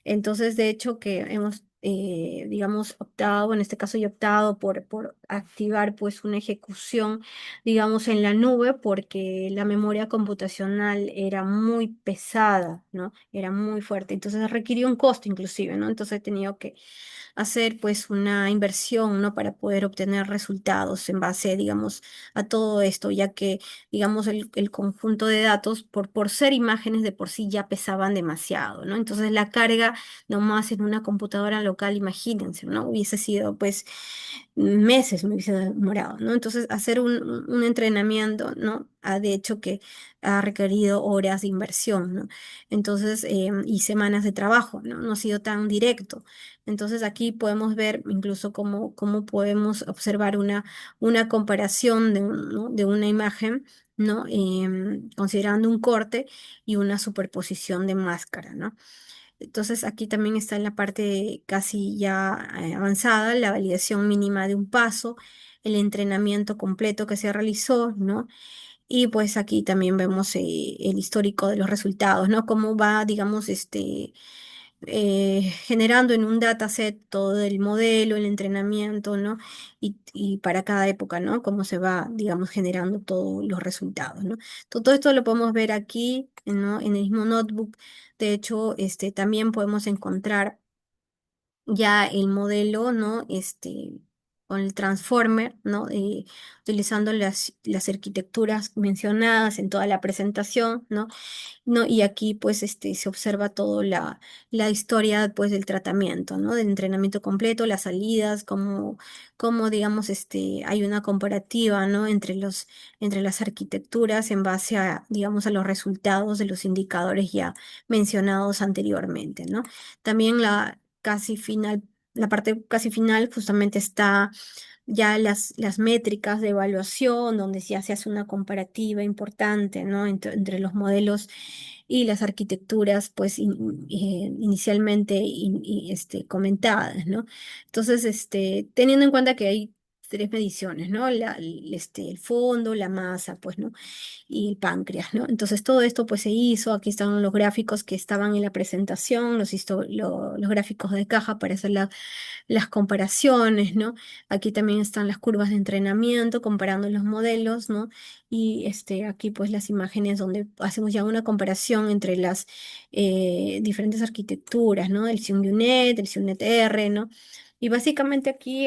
Entonces, de hecho, que hemos, digamos, optado, en este caso yo he optado por activar pues una ejecución, digamos, en la nube porque la memoria computacional era muy pesada, ¿no? Era muy fuerte, entonces requirió un costo inclusive, ¿no? Entonces he tenido que hacer pues una inversión, ¿no? Para poder obtener resultados en base, digamos, a todo esto, ya que, digamos, el conjunto de datos, por ser imágenes de por sí ya pesaban demasiado, ¿no? Entonces la carga nomás en una computadora local, imagínense, ¿no? Hubiese sido pues meses pues me hubiese demorado, ¿no? Entonces, hacer un entrenamiento, ¿no? Ha de hecho que ha requerido horas de inversión, ¿no? Entonces, y semanas de trabajo, ¿no? No ha sido tan directo. Entonces, aquí podemos ver incluso cómo podemos observar una comparación ¿no? de una imagen, ¿no? Considerando un corte y una superposición de máscara, ¿no? Entonces aquí también está en la parte casi ya avanzada, la validación mínima de un paso, el entrenamiento completo que se realizó, ¿no? Y pues aquí también vemos el histórico de los resultados, ¿no? Cómo va, digamos, generando en un dataset todo el modelo, el entrenamiento, ¿no? Y para cada época, ¿no? Cómo se va, digamos, generando todos los resultados, ¿no? Todo esto lo podemos ver aquí, ¿no? En el mismo notebook. De hecho, también podemos encontrar ya el modelo, ¿no? Con el transformer, ¿no? Utilizando las arquitecturas mencionadas en toda la presentación, ¿no? ¿No? Y aquí pues se observa todo la historia pues del tratamiento, ¿no? Del entrenamiento completo, las salidas, cómo digamos hay una comparativa, ¿no? Entre las arquitecturas en base a, digamos, a los resultados de los indicadores ya mencionados anteriormente, ¿no? También la parte casi final justamente está ya las métricas de evaluación, donde ya se hace una comparativa importante, ¿no? Entre los modelos y las arquitecturas, pues, inicialmente comentadas, ¿no? Entonces, teniendo en cuenta que hay tres mediciones, ¿no? El fondo, la masa, pues, ¿no? Y el páncreas, ¿no? Entonces todo esto pues se hizo, aquí están los gráficos que estaban en la presentación, los gráficos de caja para hacer las comparaciones, ¿no? Aquí también están las curvas de entrenamiento comparando los modelos, ¿no? Y aquí pues las imágenes donde hacemos ya una comparación entre las diferentes arquitecturas, ¿no? El CIUN-UNET, el CIUN-NET-R, ¿no? Y básicamente aquí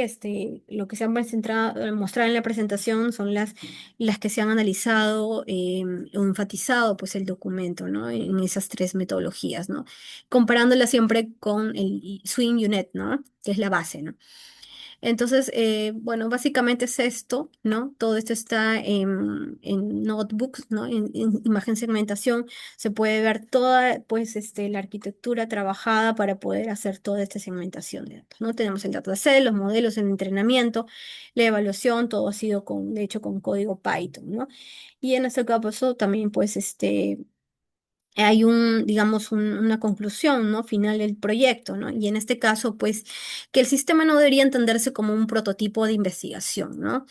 lo que se han mostrado en la presentación son las que se han analizado o enfatizado pues el documento, ¿no? En esas tres metodologías, ¿no? Comparándola siempre con el Swing UNet, ¿no? Que es la base, ¿no? Entonces, bueno, básicamente es esto, ¿no? Todo esto está en notebooks, ¿no? En imagen segmentación se puede ver toda, pues, la arquitectura trabajada para poder hacer toda esta segmentación de datos, ¿no? Tenemos el dataset, los modelos, el entrenamiento, la evaluación, todo ha sido de hecho, con código Python, ¿no? Y en este caso también, pues, hay digamos, una conclusión, ¿no? Final del proyecto, ¿no? Y en este caso, pues, que el sistema no debería entenderse como un prototipo de investigación, ¿no?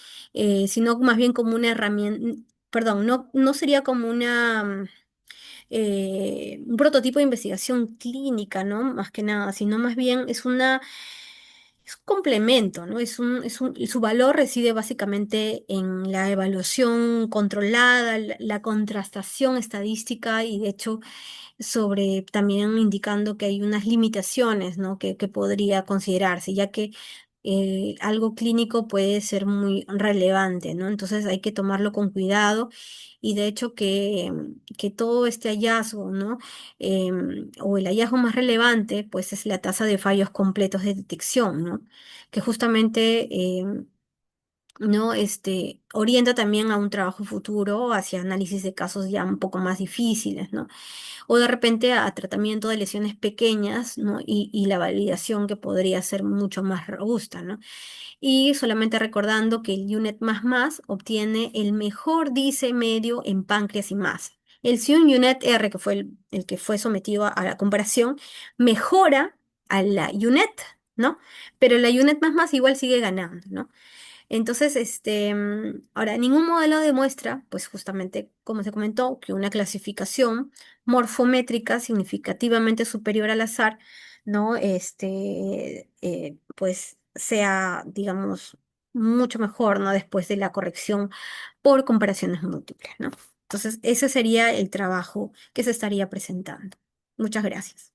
Sino más bien como una herramienta, perdón, no sería como un prototipo de investigación clínica, ¿no? Más que nada, sino más bien es un complemento, ¿no? Su valor reside básicamente en la evaluación controlada, la contrastación estadística y de hecho sobre también indicando que hay unas limitaciones, ¿no? que podría considerarse, ya que algo clínico puede ser muy relevante, ¿no? Entonces hay que tomarlo con cuidado y de hecho que todo este hallazgo, ¿no? O el hallazgo más relevante, pues es la tasa de fallos completos de detección, ¿no? Que justamente ¿no? Orienta también a un trabajo futuro hacia análisis de casos ya un poco más difíciles, ¿no? O de repente a tratamiento de lesiones pequeñas, ¿no? Y la validación que podría ser mucho más robusta, ¿no? Y solamente recordando que el UNET++ obtiene el mejor DICE medio en páncreas y masa. El CIUN UNET R, que fue el que fue sometido a la comparación, mejora a la UNET, ¿no? Pero la UNET++ igual sigue ganando, ¿no? Entonces, ahora, ningún modelo demuestra, pues justamente, como se comentó, que una clasificación morfométrica significativamente superior al azar, ¿no? Pues sea, digamos, mucho mejor, ¿no? Después de la corrección por comparaciones múltiples, ¿no? Entonces, ese sería el trabajo que se estaría presentando. Muchas gracias.